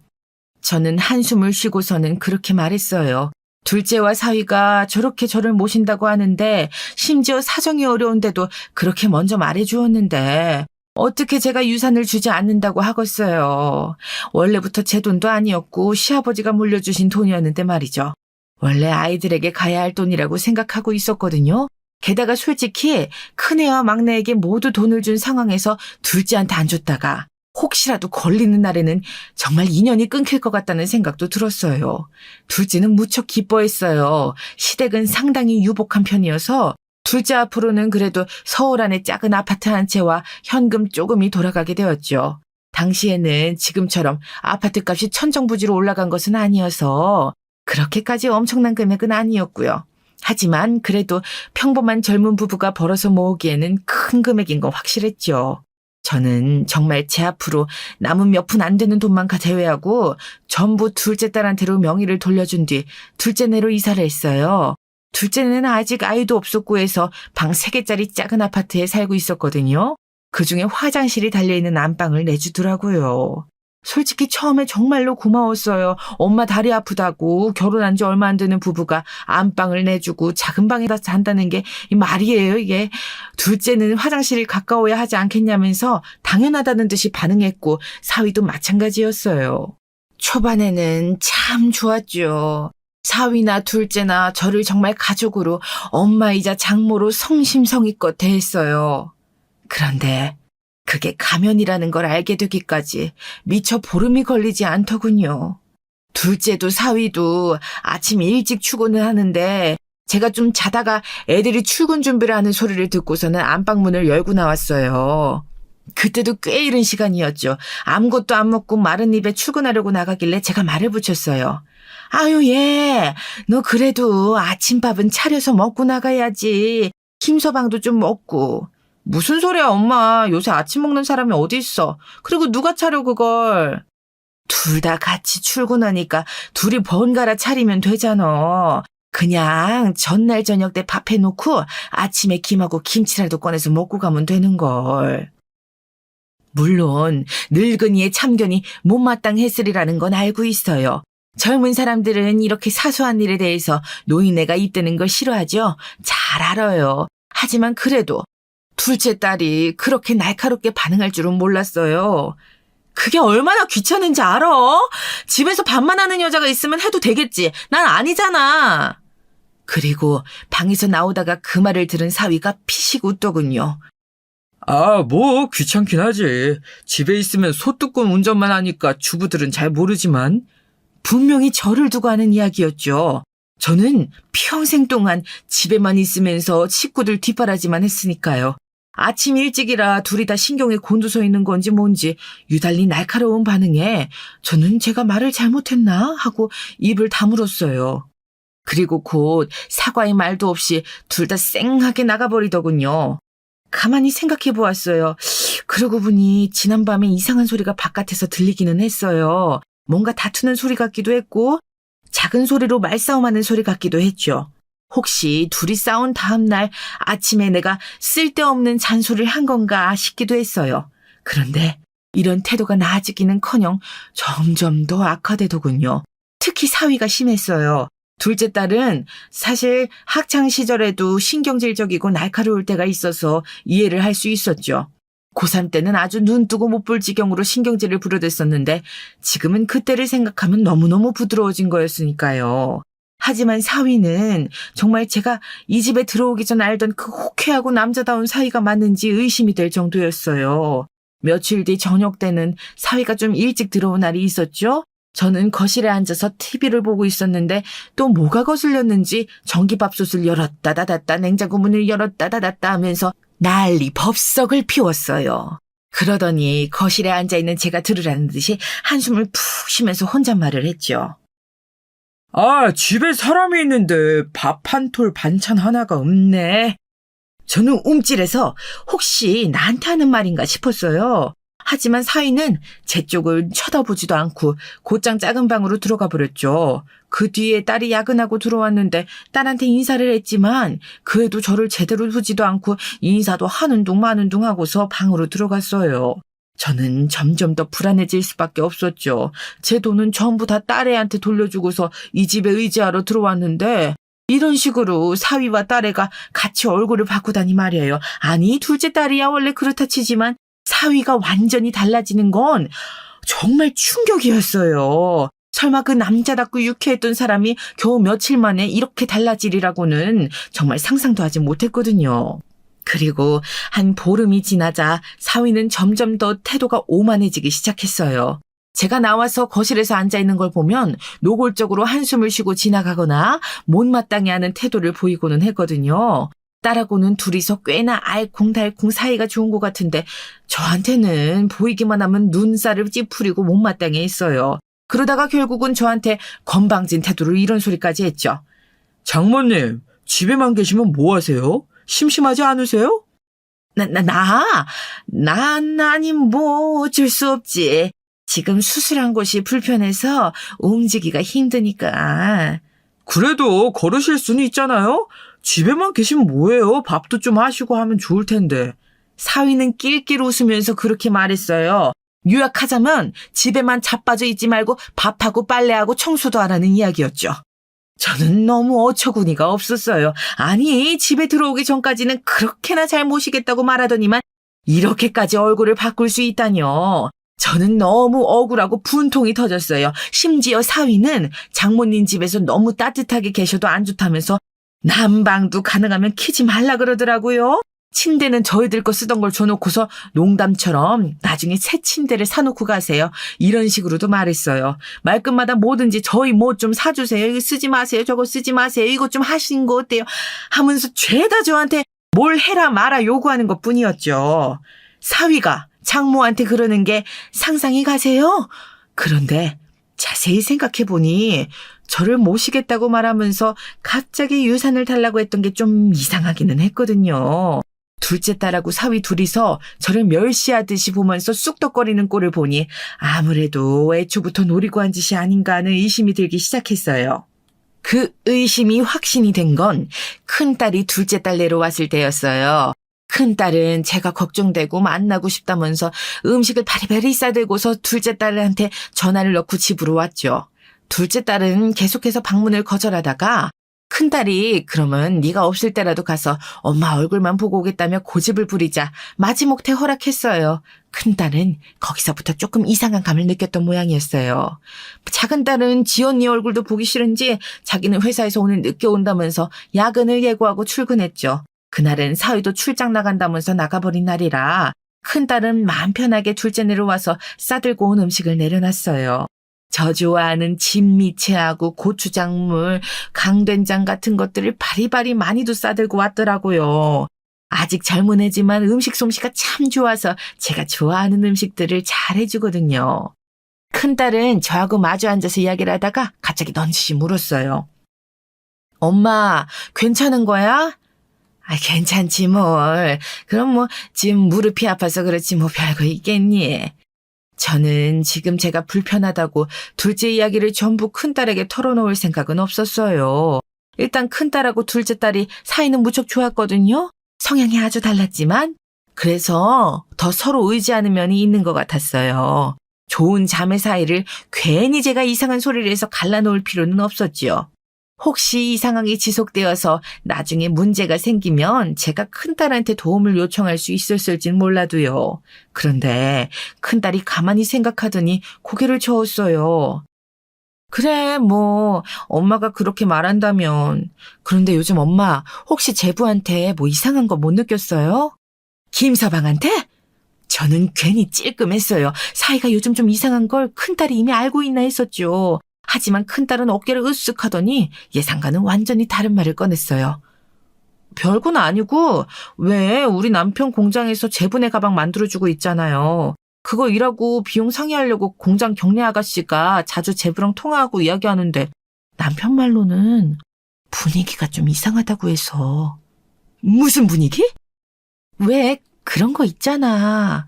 저는 한숨을 쉬고서는 그렇게 말했어요. 둘째와 사위가 저렇게 저를 모신다고 하는데 심지어 사정이 어려운데도 그렇게 먼저 말해주었는데 어떻게 제가 유산을 주지 않는다고 하겠어요. 원래부터 제 돈도 아니었고 시아버지가 물려주신 돈이었는데 말이죠. 원래 아이들에게 가야 할 돈이라고 생각하고 있었거든요. 게다가 솔직히 큰애와 막내에게 모두 돈을 준 상황에서 둘째한테 안 줬다가 혹시라도 걸리는 날에는 정말 인연이 끊길 것 같다는 생각도 들었어요. 둘째는 무척 기뻐했어요. 시댁은 상당히 유복한 편이어서 둘째 앞으로는 그래도 서울 안에 작은 아파트 한 채와 현금 조금이 돌아가게 되었죠. 당시에는 지금처럼 아파트값이 천정부지로 올라간 것은 아니어서 그렇게까지 엄청난 금액은 아니었고요. 하지만 그래도 평범한 젊은 부부가 벌어서 모으기에는 큰 금액인 건 확실했죠. 저는 정말 제 앞으로 남은 몇 푼 안 되는 돈만 제외하고 전부 둘째 딸한테로 명의를 돌려준 뒤 둘째네로 이사를 했어요. 둘째네는 아직 아이도 없었고 해서 방 3개짜리 작은 아파트에 살고 있었거든요. 그중에 화장실이 달려있는 안방을 내주더라고요. 솔직히 처음에 정말로 고마웠어요. 엄마 다리 아프다고 결혼한 지 얼마 안 되는 부부가 안방을 내주고 작은 방에다 잔다는 게 말이에요, 이게. 둘째는 화장실이 가까워야 하지 않겠냐면서 당연하다는 듯이 반응했고 사위도 마찬가지였어요. 초반에는 참 좋았죠. 사위나 둘째나 저를 정말 가족으로 엄마이자 장모로 성심성의껏 대했어요. 그런데 그게 가면이라는 걸 알게 되기까지 미처 보름이 걸리지 않더군요. 둘째도 사위도 아침 일찍 출근을 하는데 제가 좀 자다가 애들이 출근 준비를 하는 소리를 듣고서는 안방문을 열고 나왔어요. 그때도 꽤 이른 시간이었죠. 아무것도 안 먹고 마른 입에 출근하려고 나가길래 제가 말을 붙였어요. 아유, 얘, 너 그래도 아침밥은 차려서 먹고 나가야지. 김서방도 좀 먹고. 무슨 소리야, 엄마. 요새 아침 먹는 사람이 어디 있어. 그리고 누가 차려, 그걸. 둘 다 같이 출근하니까 둘이 번갈아 차리면 되잖아. 그냥 전날 저녁 때 밥 해놓고 아침에 김하고 김치라도 꺼내서 먹고 가면 되는걸. 물론 늙은이의 참견이 못마땅했으리라는 건 알고 있어요. 젊은 사람들은 이렇게 사소한 일에 대해서 노인네가 입대는 걸 싫어하죠. 잘 알아요. 하지만 그래도 둘째 딸이 그렇게 날카롭게 반응할 줄은 몰랐어요. 그게 얼마나 귀찮은지 알아? 집에서 밥만 하는 여자가 있으면 해도 되겠지. 난 아니잖아. 그리고 방에서 나오다가 그 말을 들은 사위가 피식 웃더군요. 아, 뭐 귀찮긴 하지. 집에 있으면 소뚜껑 운전만 하니까 주부들은 잘 모르지만. 분명히 저를 두고 하는 이야기였죠. 저는 평생 동안 집에만 있으면서 식구들 뒷바라지만 했으니까요. 아침 일찍이라 둘이 다 신경에 곤두서 있는 건지 뭔지 유달리 날카로운 반응에 저는 제가 말을 잘못했나 하고 입을 다물었어요. 그리고 곧 사과의 말도 없이 둘 다 쌩하게 나가버리더군요. 가만히 생각해 보았어요. 그러고 보니 지난밤에 이상한 소리가 바깥에서 들리기는 했어요. 뭔가 다투는 소리 같기도 했고 작은 소리로 말싸움하는 소리 같기도 했죠. 혹시 둘이 싸운 다음 날 아침에 내가 쓸데없는 잔소리를 한 건가 싶기도 했어요. 그런데 이런 태도가 나아지기는커녕 점점 더 악화되더군요. 특히 사위가 심했어요. 둘째 딸은 사실 학창시절에도 신경질적이고 날카로울 때가 있어서 이해를 할 수 있었죠. 고3 때는 아주 눈 뜨고 못 볼 지경으로 신경질을 부려댔었는데 지금은 그때를 생각하면 너무너무 부드러워진 거였으니까요. 하지만 사위는 정말 제가 이 집에 들어오기 전 알던 그 호쾌하고 남자다운 사위가 맞는지 의심이 될 정도였어요. 며칠 뒤 저녁 때는 사위가 좀 일찍 들어온 날이 있었죠. 저는 거실에 앉아서 TV를 보고 있었는데 또 뭐가 거슬렸는지 전기밥솥을 열었다 닫았다 냉장고 문을 열었다 닫았다 하면서 난리 법석을 피웠어요. 그러더니 거실에 앉아있는 제가 들으라는 듯이 한숨을 푹 쉬면서 혼잣말을 했죠. 아, 집에 사람이 있는데 밥 한 톨 반찬 하나가 없네. 저는 움찔해서 혹시 나한테 하는 말인가 싶었어요. 하지만 사위는 제 쪽을 쳐다보지도 않고 곧장 작은 방으로 들어가 버렸죠. 그 뒤에 딸이 야근하고 들어왔는데 딸한테 인사를 했지만 그 애도 저를 제대로 보지도 않고 인사도 하는 둥 마는 둥 하고서 방으로 들어갔어요. 저는 점점 더 불안해질 수밖에 없었죠. 제 돈은 전부 다 딸애한테 돌려주고서 이 집에 의지하러 들어왔는데 이런 식으로 사위와 딸애가 같이 얼굴을 바꾸다니 말이에요. 아니 둘째 딸이야 원래 그렇다 치지만 사위가 완전히 달라지는 건 정말 충격이었어요. 설마 그 남자답고 유쾌했던 사람이 겨우 며칠 만에 이렇게 달라지리라고는 정말 상상도 하지 못했거든요. 그리고 한 보름이 지나자 사위는 점점 더 태도가 오만해지기 시작했어요. 제가 나와서 거실에서 앉아있는 걸 보면 노골적으로 한숨을 쉬고 지나가거나 못마땅해 하는 태도를 보이고는 했거든요. 딸하고는 둘이서 꽤나 알콩달콩 사이가 좋은 것 같은데 저한테는 보이기만 하면 눈살을 찌푸리고 못마땅해 했어요. 그러다가 결국은 저한테 건방진 태도로 이런 소리까지 했죠. 장모님, 집에만 계시면 뭐 하세요? 심심하지 않으세요? 아니, 뭐, 어쩔 수 없지. 지금 수술한 곳이 불편해서 움직이기가 힘드니까. 그래도 걸으실 수는 있잖아요? 집에만 계시면 뭐해요? 밥도 좀 하시고 하면 좋을 텐데. 사위는 낄낄 웃으면서 그렇게 말했어요. 요약하자면 집에만 자빠져 있지 말고 밥하고 빨래하고 청소도 하라는 이야기였죠. 저는 너무 어처구니가 없었어요. 아니, 집에 들어오기 전까지는 그렇게나 잘 모시겠다고 말하더니만 이렇게까지 얼굴을 바꿀 수 있다뇨. 저는 너무 억울하고 분통이 터졌어요. 심지어 사위는 장모님 집에서 너무 따뜻하게 계셔도 안 좋다면서 난방도 가능하면 키지 말라 그러더라고요. 침대는 저희들 거 쓰던 걸 줘놓고서 농담처럼 나중에 새 침대를 사놓고 가세요. 이런 식으로도 말했어요. 말끝마다 뭐든지 저희 뭐 좀 사주세요. 이거 쓰지 마세요. 저거 쓰지 마세요. 이거 좀 하시는 거 어때요? 하면서 죄다 저한테 뭘 해라 마라 요구하는 것 뿐이었죠. 사위가 장모한테 그러는 게 상상이 가세요? 그런데 자세히 생각해보니 저를 모시겠다고 말하면서 갑자기 유산을 달라고 했던 게 좀 이상하기는 했거든요. 둘째 딸하고 사위 둘이서 저를 멸시하듯이 보면서 쑥덕거리는 꼴을 보니 아무래도 애초부터 노리고 한 짓이 아닌가 하는 의심이 들기 시작했어요. 그 의심이 확신이 된 건 큰딸이 둘째 딸네로 왔을 때였어요. 큰딸은 제가 걱정되고 만나고 싶다면서 음식을 바리바리 싸들고서 둘째 딸한테 전화를 넣고 집으로 왔죠. 둘째 딸은 계속해서 방문을 거절하다가 큰딸이 그러면 네가 없을 때라도 가서 엄마 얼굴만 보고 오겠다며 고집을 부리자 마지못해 허락했어요. 큰딸은 거기서부터 조금 이상한 감을 느꼈던 모양이었어요. 작은 딸은 지언니 얼굴도 보기 싫은지 자기는 회사에서 오늘 늦게 온다면서 야근을 예고하고 출근했죠. 그날은 사위도 출장 나간다면서 나가버린 날이라 큰딸은 마음 편하게 둘째네로 와서 싸들고 온 음식을 내려놨어요. 저 좋아하는 진미채하고 고추장물, 강된장 같은 것들을 바리바리 많이도 싸들고 왔더라고요. 아직 젊은 애지만 음식 솜씨가 참 좋아서 제가 좋아하는 음식들을 잘 해주거든요. 큰딸은 저하고 마주 앉아서 이야기를 하다가 갑자기 넌지시 물었어요. 엄마, 괜찮은 거야? 괜찮지 뭘. 그럼 뭐 지금 무릎이 아파서 그렇지 뭐 별거 있겠니? 저는 지금 제가 불편하다고 둘째 이야기를 전부 큰딸에게 털어놓을 생각은 없었어요. 일단 큰딸하고 둘째 딸이 사이는 무척 좋았거든요. 성향이 아주 달랐지만 그래서 더 서로 의지하는 면이 있는 것 같았어요. 좋은 자매 사이를 괜히 제가 이상한 소리를 해서 갈라놓을 필요는 없었지요. 혹시 이 상황이 지속되어서 나중에 문제가 생기면 제가 큰딸한테 도움을 요청할 수 있었을진 몰라도요. 그런데 큰딸이 가만히 생각하더니 고개를 저었어요. 그래, 뭐 엄마가 그렇게 말한다면. 그런데 요즘 엄마 혹시 제부한테 뭐 이상한 거 못 느꼈어요? 김서방한테? 저는 괜히 찔끔했어요. 사이가 요즘 좀 이상한 걸 큰딸이 이미 알고 있나 했었죠. 하지만 큰딸은 어깨를 으쓱 하더니 예상과는 완전히 다른 말을 꺼냈어요. 별건 아니고 왜 우리 남편 공장에서 제분의 가방 만들어주고 있잖아요. 그거 일하고 비용 상의하려고 공장 경례 아가씨가 자주 제부랑 통화하고 이야기하는데 남편 말로는 분위기가 좀 이상하다고 해서. 무슨 분위기? 왜 그런 거 있잖아.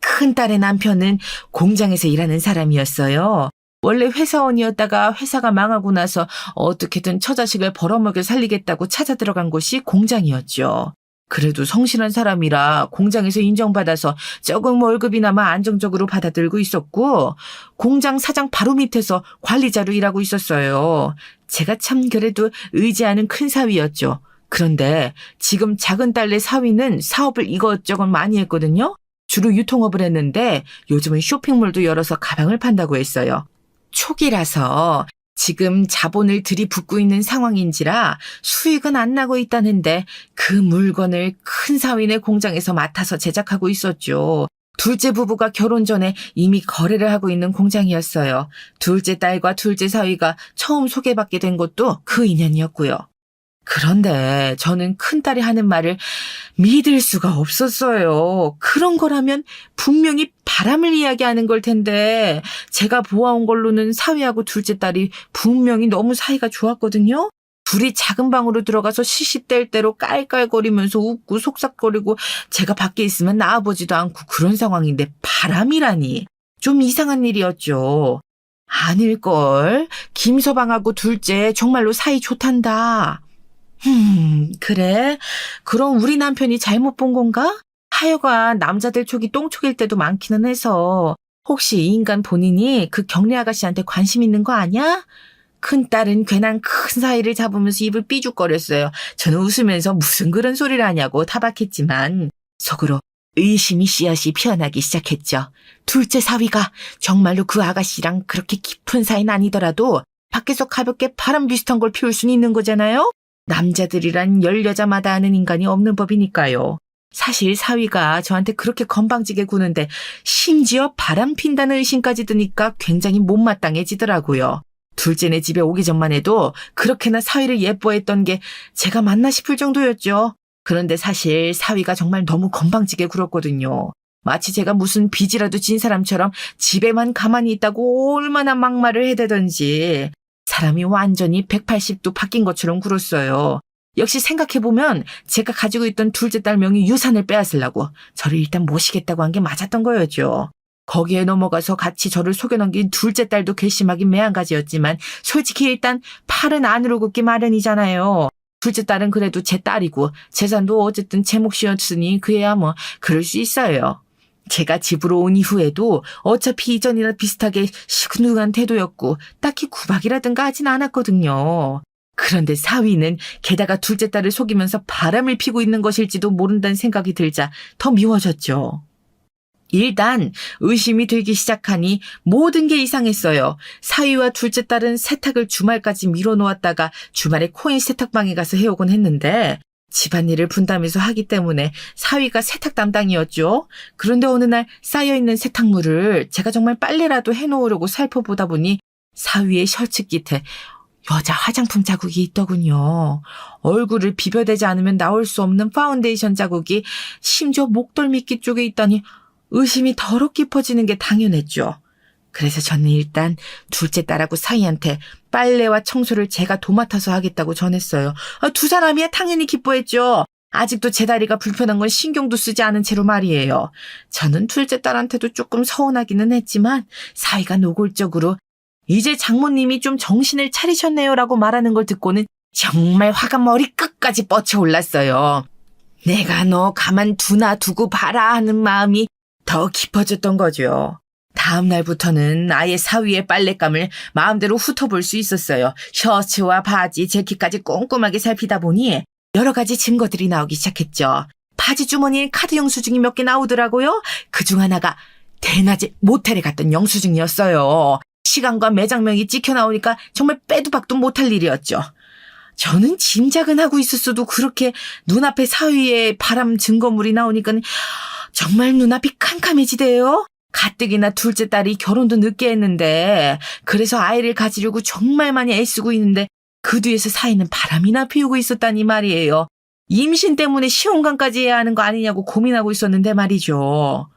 큰딸의 남편은 공장에서 일하는 사람이었어요. 원래 회사원이었다가 회사가 망하고 나서 어떻게든 처자식을 벌어먹여 살리겠다고 찾아 들어간 곳이 공장이었죠. 그래도 성실한 사람이라 공장에서 인정받아서 조금 월급이나마 안정적으로 받아들고 있었고 공장 사장 바로 밑에서 관리자로 일하고 있었어요. 제가 참 그래도 의지하는 큰 사위였죠. 그런데 지금 작은 딸네 사위는 사업을 이것저것 많이 했거든요. 주로 유통업을 했는데 요즘은 쇼핑몰도 열어서 가방을 판다고 했어요. 초기라서 지금 자본을 들이붓고 있는 상황인지라 수익은 안 나고 있다는데 그 물건을 큰 사위네 공장에서 맡아서 제작하고 있었죠. 둘째 부부가 결혼 전에 이미 거래를 하고 있는 공장이었어요. 둘째 딸과 둘째 사위가 처음 소개받게 된 것도 그 인연이었고요. 그런데 저는 큰딸이 하는 말을 믿을 수가 없었어요. 그런 거라면 분명히 바람을 이야기하는 걸 텐데 제가 보아온 걸로는 사위하고 둘째 딸이 분명히 너무 사이가 좋았거든요. 둘이 작은 방으로 들어가서 시시때일 대로 깔깔거리면서 웃고 속삭거리고 제가 밖에 있으면 나와보지도 않고 그런 상황인데 바람이라니. 좀 이상한 일이었죠. 아닐걸. 김서방하고 둘째 정말로 사이 좋단다. 그래? 그럼 우리 남편이 잘못 본 건가? 하여간 남자들 촉이 똥촉일 때도 많기는 해서 혹시 이 인간 본인이 그 경례 아가씨한테 관심 있는 거 아니야? 큰딸은 괜한 큰 사이를 잡으면서 입을 삐죽거렸어요. 저는 웃으면서 무슨 그런 소리를 하냐고 타박했지만 속으로 의심이 씨앗이 피어나기 시작했죠. 둘째 사위가 정말로 그 아가씨랑 그렇게 깊은 사이는 아니더라도 밖에서 가볍게 바람 비슷한 걸 피울 수는 있는 거잖아요? 남자들이란 열 여자마다 아는 인간이 없는 법이니까요. 사실 사위가 저한테 그렇게 건방지게 구는데 심지어 바람 핀다는 의심까지 드니까 굉장히 못마땅해지더라고요. 둘째네 집에 오기 전만 해도 그렇게나 사위를 예뻐했던 게 제가 맞나 싶을 정도였죠. 그런데 사실 사위가 정말 너무 건방지게 굴었거든요. 마치 제가 무슨 빚이라도 진 사람처럼 집에만 가만히 있다고 얼마나 막말을 해대던지 사람이 완전히 180도 바뀐 것처럼 굴었어요. 역시 생각해보면 제가 가지고 있던 둘째 딸 명의 유산을 빼앗으려고 저를 일단 모시겠다고 한 게 맞았던 거였죠. 거기에 넘어가서 같이 저를 속여넘긴 둘째 딸도 괘씸하긴 매한가지였지만 솔직히 일단 팔은 안으로 굽기 마련이잖아요. 둘째 딸은 그래도 제 딸이고 재산도 어쨌든 제 몫이었으니 그야 뭐 그럴 수 있어요. 제가 집으로 온 이후에도 어차피 이전이나 비슷하게 시큰둥한 태도였고 딱히 구박이라든가 하진 않았거든요. 그런데 사위는 게다가 둘째 딸을 속이면서 바람을 피고 있는 것일지도 모른다는 생각이 들자 더 미워졌죠. 일단 의심이 들기 시작하니 모든 게 이상했어요. 사위와 둘째 딸은 세탁을 주말까지 미뤄놓았다가 주말에 코인 세탁방에 가서 해오곤 했는데 집안일을 분담해서 하기 때문에 사위가 세탁 담당이었죠. 그런데 어느 날 쌓여있는 세탁물을 제가 정말 빨래라도 해놓으려고 살펴보다 보니 사위의 셔츠 깃에 여자 화장품 자국이 있더군요. 얼굴을 비벼대지 않으면 나올 수 없는 파운데이션 자국이 심지어 목덜미끼 쪽에 있다니 의심이 더욱 깊어지는 게 당연했죠. 그래서 저는 일단 둘째 딸하고 사위한테 빨래와 청소를 제가 도맡아서 하겠다고 전했어요. 두 사람이야 당연히 기뻐했죠. 아직도 제 다리가 불편한 건 신경도 쓰지 않은 채로 말이에요. 저는 둘째 딸한테도 조금 서운하기는 했지만 사위가 노골적으로 이제 장모님이 좀 정신을 차리셨네요라고 말하는 걸 듣고는 정말 화가 머리끝까지 뻗쳐올랐어요. 내가 너 가만 두고 봐라 하는 마음이 더 깊어졌던 거죠. 다음 날부터는 아예 사위의 빨랫감을 마음대로 훑어볼 수 있었어요. 셔츠와 바지, 재킷까지 꼼꼼하게 살피다 보니 여러 가지 증거들이 나오기 시작했죠. 바지 주머니에 카드 영수증이 몇 개 나오더라고요. 그중 하나가 대낮에 모텔에 갔던 영수증이었어요. 시간과 매장명이 찍혀 나오니까 정말 빼도 박도 못할 일이었죠. 저는 짐작은 하고 있었어도 그렇게 눈앞에 사위의 바람 증거물이 나오니까 정말 눈앞이 캄캄해지대요. 가뜩이나 둘째 딸이 결혼도 늦게 했는데 그래서 아이를 가지려고 정말 많이 애쓰고 있는데 그 뒤에서 사위는 바람이나 피우고 있었다니 말이에요. 임신 때문에 시험관까지 해야 하는 거 아니냐고 고민하고 있었는데 말이죠.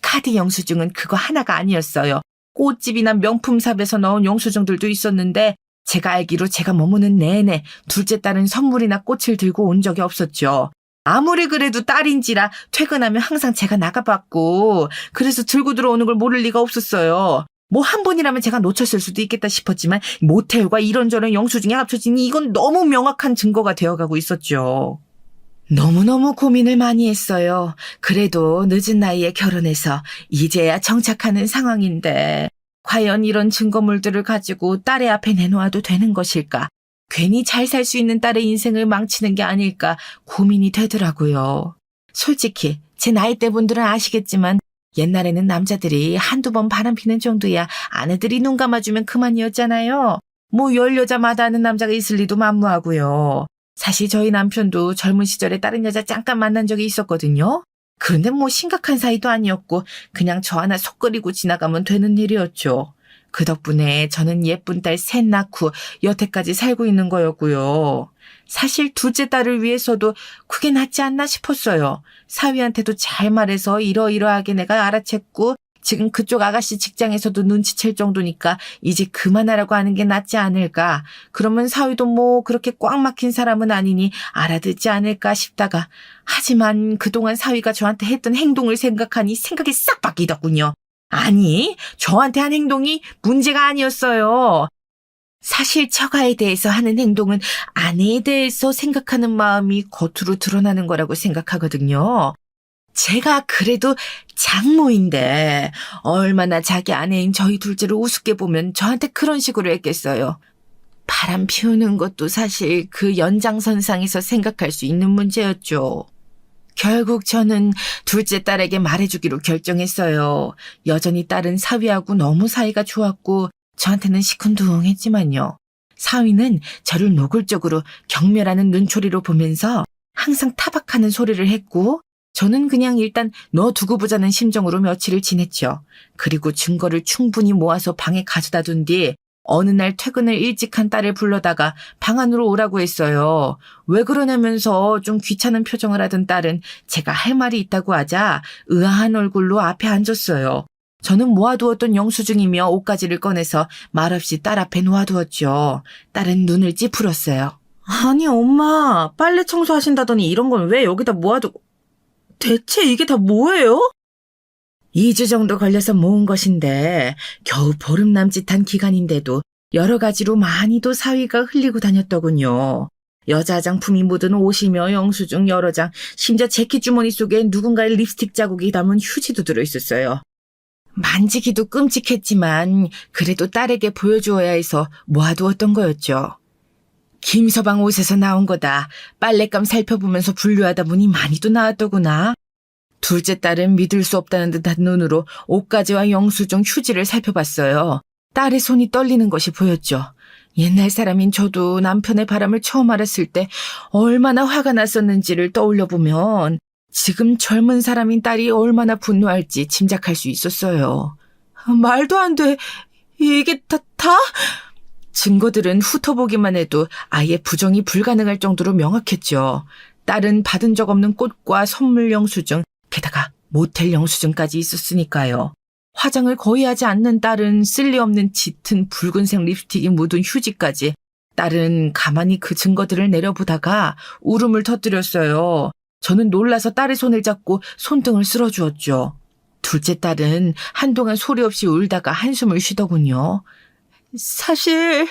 카드 영수증은 그거 하나가 아니었어요. 꽃집이나 명품샵에서 넣은 영수증들도 있었는데 제가 알기로 제가 머무는 내내 둘째 딸은 선물이나 꽃을 들고 온 적이 없었죠. 아무리 그래도 딸인지라 퇴근하면 항상 제가 나가봤고 그래서 들고 들어오는 걸 모를 리가 없었어요. 뭐 한 번이라면 제가 놓쳤을 수도 있겠다 싶었지만 모텔과 이런저런 영수증이 합쳐지니 이건 너무 명확한 증거가 되어가고 있었죠. 너무너무 고민을 많이 했어요. 그래도 늦은 나이에 결혼해서 이제야 정착하는 상황인데 과연 이런 증거물들을 가지고 딸의 앞에 내놓아도 되는 것일까? 괜히 잘 살 수 있는 딸의 인생을 망치는 게 아닐까 고민이 되더라고요. 솔직히 제 나이대 분들은 아시겠지만 옛날에는 남자들이 한두 번 바람피는 정도야 아내들이 눈 감아주면 그만이었잖아요. 뭐 열 여자마다 하는 남자가 있을 리도 만무하고요. 사실 저희 남편도 젊은 시절에 다른 여자 잠깐 만난 적이 있었거든요. 그런데 뭐 심각한 사이도 아니었고 그냥 저 하나 속 끓이고 지나가면 되는 일이었죠. 그 덕분에 저는 예쁜 딸 셋 낳고 여태까지 살고 있는 거였고요. 사실 둘째 딸을 위해서도 그게 낫지 않나 싶었어요. 사위한테도 잘 말해서 이러이러하게 내가 알아챘고 지금 그쪽 아가씨 직장에서도 눈치챌 정도니까 이제 그만하라고 하는 게 낫지 않을까. 그러면 사위도 뭐 그렇게 꽉 막힌 사람은 아니니 알아듣지 않을까 싶다가 하지만 그동안 사위가 저한테 했던 행동을 생각하니 생각이 싹 바뀌더군요. 아니, 저한테 한 행동이 문제가 아니었어요. 사실 처가에 대해서 하는 행동은 아내에 대해서 생각하는 마음이 겉으로 드러나는 거라고 생각하거든요. 제가 그래도 장모인데 얼마나 자기 아내인 저희 둘째를 우습게 보면 저한테 그런 식으로 했겠어요. 바람 피우는 것도 사실 그 연장선상에서 생각할 수 있는 문제였죠. 결국 저는 둘째 딸에게 말해주기로 결정했어요. 여전히 딸은 사위하고 너무 사이가 좋았고 저한테는 시큰둥했지만요. 사위는 저를 노골적으로 경멸하는 눈초리로 보면서 항상 타박하는 소리를 했고 저는 그냥 일단 놔두고 보자는 심정으로 며칠을 지냈죠. 그리고 증거를 충분히 모아서 방에 가져다 둔 뒤 어느 날 퇴근을 일찍 한 딸을 불러다가 방 안으로 오라고 했어요. 왜 그러냐면서 좀 귀찮은 표정을 하던 딸은 제가 할 말이 있다고 하자 의아한 얼굴로 앞에 앉았어요. 저는 모아두었던 영수증이며 옷가지를 꺼내서 말없이 딸 앞에 놓아두었죠. 딸은 눈을 찌푸렸어요. 아니 엄마, 빨래 청소하신다더니 이런 건 왜 여기다 모아두고... 대체 이게 다 뭐예요? 2주 정도 걸려서 모은 것인데 겨우 보름 남짓한 기간인데도 여러 가지로 많이도 사위가 흘리고 다녔더군요. 여자 화장품이 묻은 옷이며 영수증 여러 장, 심지어 재킷 주머니 속에 누군가의 립스틱 자국이 담은 휴지도 들어있었어요. 만지기도 끔찍했지만 그래도 딸에게 보여주어야 해서 모아두었던 거였죠. 김서방 옷에서 나온 거다. 빨랫감 살펴보면서 분류하다 보니 많이도 나왔더구나. 둘째 딸은 믿을 수 없다는 듯한 눈으로 옷가지와 영수증 휴지를 살펴봤어요. 딸의 손이 떨리는 것이 보였죠. 옛날 사람인 저도 남편의 바람을 처음 알았을 때 얼마나 화가 났었는지를 떠올려보면 지금 젊은 사람인 딸이 얼마나 분노할지 짐작할 수 있었어요. 말도 안 돼. 이게 다? 증거들은 훑어보기만 해도 아예 부정이 불가능할 정도로 명확했죠. 딸은 받은 적 없는 꽃과 선물 영수증, 게다가 모텔 영수증까지 있었으니까요. 화장을 거의 하지 않는 딸은 쓸리없는 짙은 붉은색 립스틱이 묻은 휴지까지. 딸은 가만히 그 증거들을 내려보다가 울음을 터뜨렸어요. 저는 놀라서 딸의 손을 잡고 손등을 쓸어주었죠. 둘째 딸은 한동안 소리 없이 울다가 한숨을 쉬더군요. 사실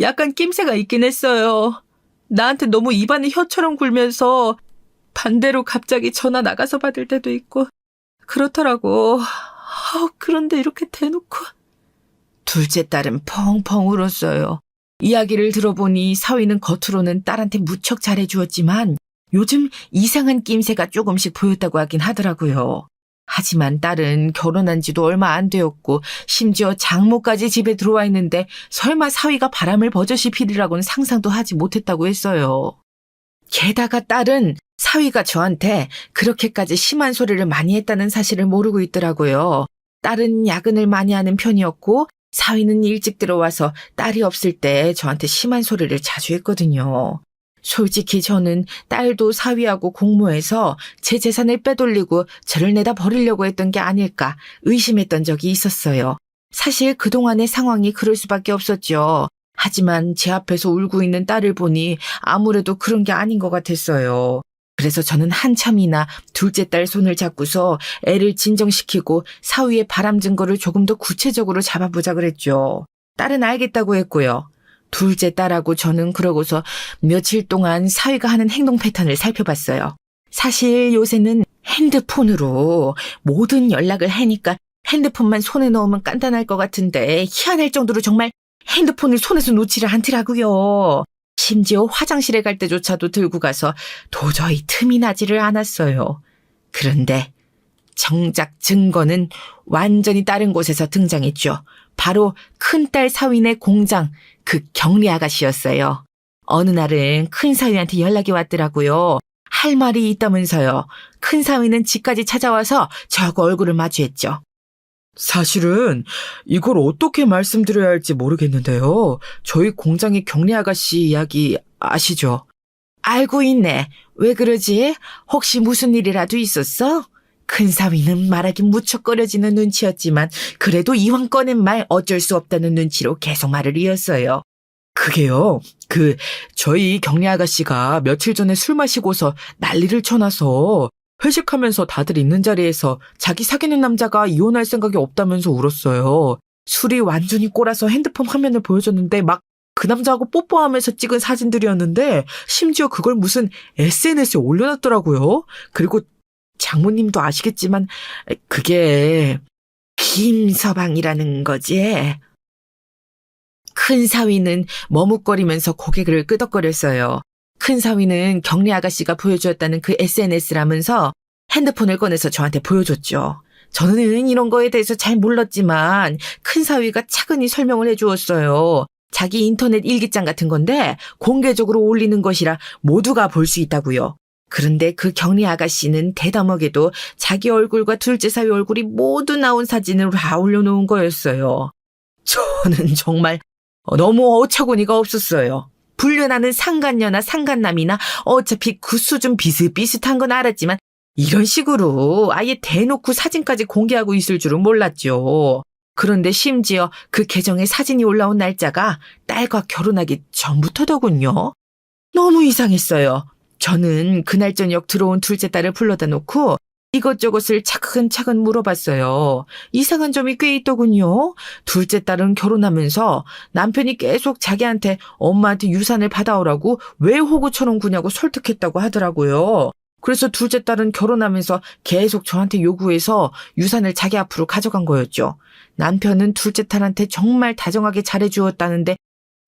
약간 낌새가 있긴 했어요. 나한테 너무 입안이 혀처럼 굴면서 반대로 갑자기 전화 나가서 받을 때도 있고 그렇더라고. 그런데 이렇게 대놓고. 둘째 딸은 펑펑 울었어요. 이야기를 들어보니 사위는 겉으로는 딸한테 무척 잘해주었지만 요즘 이상한 낌새가 조금씩 보였다고 하긴 하더라고요. 하지만 딸은 결혼한 지도 얼마 안 되었고 심지어 장모까지 집에 들어와 있는데 설마 사위가 바람을 버젓이 피리라고는 상상도 하지 못했다고 했어요. 게다가 딸은 사위가 저한테 그렇게까지 심한 소리를 많이 했다는 사실을 모르고 있더라고요. 딸은 야근을 많이 하는 편이었고 사위는 일찍 들어와서 딸이 없을 때 저한테 심한 소리를 자주 했거든요. 솔직히 저는 딸도 사위하고 공모해서 제 재산을 빼돌리고 저를 내다 버리려고 했던 게 아닐까 의심했던 적이 있었어요. 사실 그동안의 상황이 그럴 수밖에 없었죠. 하지만 제 앞에서 울고 있는 딸을 보니 아무래도 그런 게 아닌 것 같았어요. 그래서 저는 한참이나 둘째 딸 손을 잡고서 애를 진정시키고 사위의 바람 증거를 조금 더 구체적으로 잡아보자 그랬죠. 딸은 알겠다고 했고요. 둘째 딸하고 저는 그러고서 며칠 동안 사위가 하는 행동 패턴을 살펴봤어요. 사실 요새는 핸드폰으로 모든 연락을 하니까 핸드폰만 손에 넣으면 간단할 것 같은데 희한할 정도로 정말 핸드폰을 손에서 놓지를 않더라고요. 심지어 화장실에 갈 때조차도 들고 가서 도저히 틈이 나지를 않았어요. 그런데 정작 증거는 완전히 다른 곳에서 등장했죠. 바로 큰딸 사위네 공장, 그 경리 아가씨였어요. 어느 날은 큰 사위한테 연락이 왔더라고요. 할 말이 있다면서요. 큰 사위는 집까지 찾아와서 저하고 얼굴을 마주했죠. 사실은 이걸 어떻게 말씀드려야 할지 모르겠는데요. 저희 공장의 경리 아가씨 이야기 아시죠? 알고 있네. 왜 그러지? 혹시 무슨 일이라도 있었어? 큰 사위는 말하기 무척 꺼려지는 눈치였지만 그래도 이왕 꺼낸 말 어쩔 수 없다는 눈치로 계속 말을 이었어요. 그게요. 저희 경리 아가씨가 며칠 전에 술 마시고서 난리를 쳐놔서 회식하면서 다들 있는 자리에서 자기 사귀는 남자가 이혼할 생각이 없다면서 울었어요. 술이 완전히 꼬라서 핸드폰 화면을 보여줬는데 막 그 남자하고 뽀뽀하면서 찍은 사진들이었는데 심지어 그걸 무슨 SNS에 올려놨더라고요. 그리고 장모님도 아시겠지만 그게 김서방이라는 거지. 큰 사위는 머뭇거리면서 고개를 끄덕거렸어요. 큰 사위는 경리 아가씨가 보여주었다는 그 SNS라면서 핸드폰을 꺼내서 저한테 보여줬죠. 저는 이런 거에 대해서 잘 몰랐지만 큰 사위가 차근히 설명을 해주었어요. 자기 인터넷 일기장 같은 건데 공개적으로 올리는 것이라 모두가 볼 수 있다고요. 그런데 그 경리 아가씨는 대담하게도 자기 얼굴과 둘째 사위 얼굴이 모두 나온 사진을 다 올려놓은 거였어요. 저는 정말 너무 어처구니가 없었어요. 불륜하는 상간녀나 상간남이나 어차피 그 수준 비슷비슷한 건 알았지만 이런 식으로 아예 대놓고 사진까지 공개하고 있을 줄은 몰랐죠. 그런데 심지어 그 계정에 사진이 올라온 날짜가 딸과 결혼하기 전부터더군요. 너무 이상했어요. 저는 그날 저녁 들어온 둘째 딸을 불러다 놓고 이것저것을 차근차근 물어봤어요. 이상한 점이 꽤 있더군요. 둘째 딸은 결혼하면서 남편이 계속 자기한테 엄마한테 유산을 받아오라고 왜 호구 쳐놓구냐고 설득했다고 하더라고요. 그래서 둘째 딸은 결혼하면서 계속 저한테 요구해서 유산을 자기 앞으로 가져간 거였죠. 남편은 둘째 딸한테 정말 다정하게 잘해주었다는데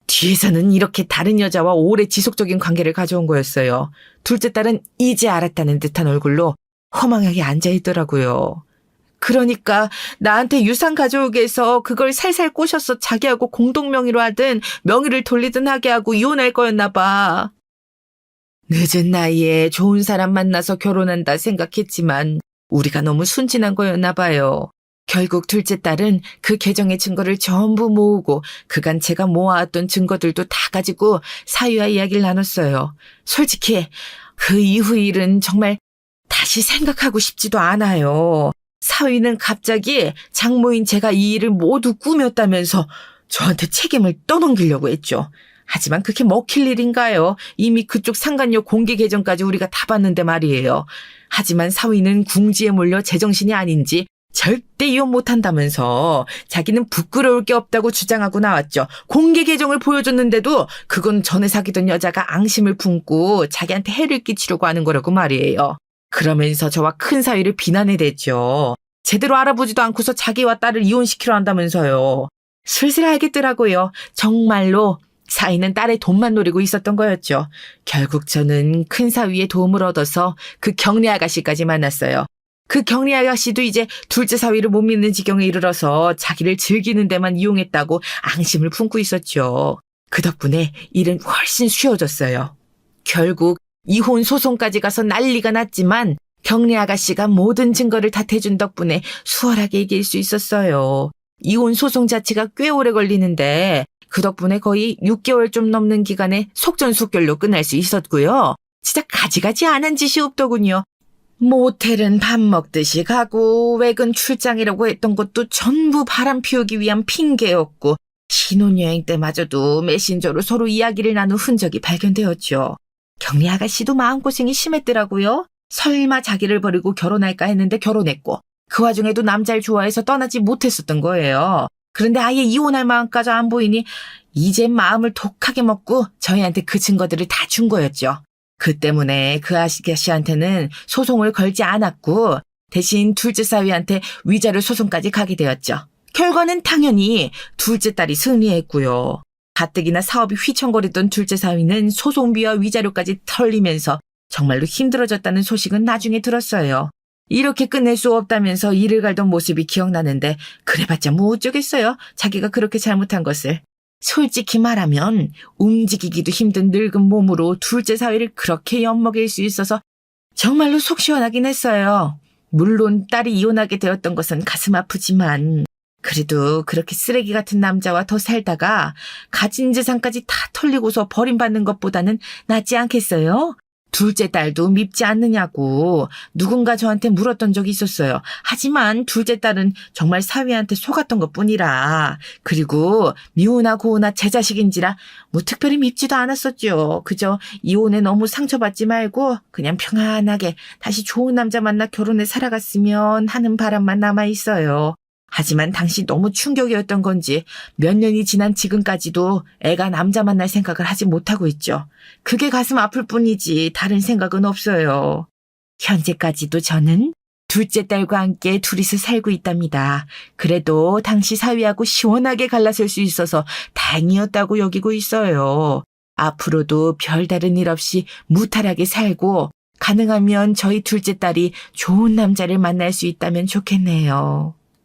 뒤에서는 이렇게 다른 여자와 오래 지속적인 관계를 가져온 거였어요. 둘째 딸은 이제 알았다는 듯한 얼굴로 허망하게 앉아있더라고요. 그러니까 나한테 유산 가져오게 해서 그걸 살살 꼬셔서 자기하고 공동명의로 하든 명의를 돌리든 하게 하고 이혼할 거였나 봐. 늦은 나이에 좋은 사람 만나서 결혼한다 생각했지만 우리가 너무 순진한 거였나 봐요. 결국 둘째 딸은 그 계정의 증거를 전부 모으고 그간 제가 모아왔던 증거들도 다 가지고 사위와 이야기를 나눴어요. 솔직히 그 이후 일은 정말 다시 생각하고 싶지도 않아요. 사위는 갑자기 장모인 제가 이 일을 모두 꾸몄다면서 저한테 책임을 떠넘기려고 했죠. 하지만 그게 먹힐 일인가요? 이미 그쪽 상간녀 공개 계정까지 우리가 다 봤는데 말이에요. 하지만 사위는 궁지에 몰려 제정신이 아닌지 절대 이혼 못한다면서 자기는 부끄러울 게 없다고 주장하고 나왔죠. 공개 계정을 보여줬는데도 그건 전에 사귀던 여자가 앙심을 품고 자기한테 해를 끼치려고 하는 거라고 말이에요. 그러면서 저와 큰 사위를 비난해댔죠. 제대로 알아보지도 않고서 자기와 딸을 이혼시키려 한다면서요. 슬슬 알겠더라고요. 정말로 사위는 딸의 돈만 노리고 있었던 거였죠. 결국 저는 큰 사위의 도움을 얻어서 그 경리 아가씨까지 만났어요. 그 경리 아가씨도 이제 둘째 사위를 못 믿는 지경에 이르러서 자기를 즐기는 데만 이용했다고 앙심을 품고 있었죠. 그 덕분에 일은 훨씬 쉬워졌어요. 결국 이혼 소송까지 가서 난리가 났지만 경리 아가씨가 모든 증거를 탓해준 덕분에 수월하게 이길 수 있었어요. 이혼 소송 자체가 꽤 오래 걸리는데 그 덕분에 거의 6개월 좀 넘는 기간에 속전속결로 끝날 수 있었고요. 진짜 가지가지 않은 짓이 없더군요. 모텔은 밥 먹듯이 가고 외근 출장이라고 했던 것도 전부 바람 피우기 위한 핑계였고 신혼여행 때마저도 메신저로 서로 이야기를 나눈 흔적이 발견되었죠. 경리 아가씨도 마음고생이 심했더라고요. 설마 자기를 버리고 결혼할까 했는데 결혼했고 그 와중에도 남자를 좋아해서 떠나지 못했었던 거예요. 그런데 아예 이혼할 마음까지 안 보이니 이제 마음을 독하게 먹고 저희한테 그 증거들을 다 준 거였죠. 그 때문에 그 아가씨한테는 소송을 걸지 않았고 대신 둘째 사위한테 위자료 소송까지 가게 되었죠. 결과는 당연히 둘째 딸이 승리했고요. 가뜩이나 사업이 휘청거리던 둘째 사위는 소송비와 위자료까지 털리면서 정말로 힘들어졌다는 소식은 나중에 들었어요. 이렇게 끝낼 수 없다면서 일을 갈던 모습이 기억나는데 그래봤자 뭐 어쩌겠어요. 자기가 그렇게 잘못한 것을. 솔직히 말하면 움직이기도 힘든 늙은 몸으로 둘째 사위를 그렇게 엿먹일 수 있어서 정말로 속 시원하긴 했어요. 물론 딸이 이혼하게 되었던 것은 가슴 아프지만 그래도 그렇게 쓰레기 같은 남자와 더 살다가 가진 재산까지 다 털리고서 버림받는 것보다는 낫지 않겠어요? 둘째 딸도 밉지 않느냐고 누군가 저한테 물었던 적이 있었어요. 하지만 둘째 딸은 정말 사위한테 속았던 것뿐이라. 그리고 미우나 고우나 제 자식인지라 뭐 특별히 밉지도 않았었죠. 그저 이혼에 너무 상처받지 말고 그냥 평안하게 다시 좋은 남자 만나 결혼해 살아갔으면 하는 바람만 남아있어요. 하지만 당시 너무 충격이었던 건지 몇 년이 지난 지금까지도 애가 남자 만날 생각을 하지 못하고 있죠. 그게 가슴 아플 뿐이지 다른 생각은 없어요. 현재까지도 저는 둘째 딸과 함께 둘이서 살고 있답니다. 그래도 당시 사위하고 시원하게 갈라설 수 있어서 다행이었다고 여기고 있어요. 앞으로도 별다른 일 없이 무탈하게 살고 가능하면 저희 둘째 딸이 좋은 남자를 만날 수 있다면 좋겠네요.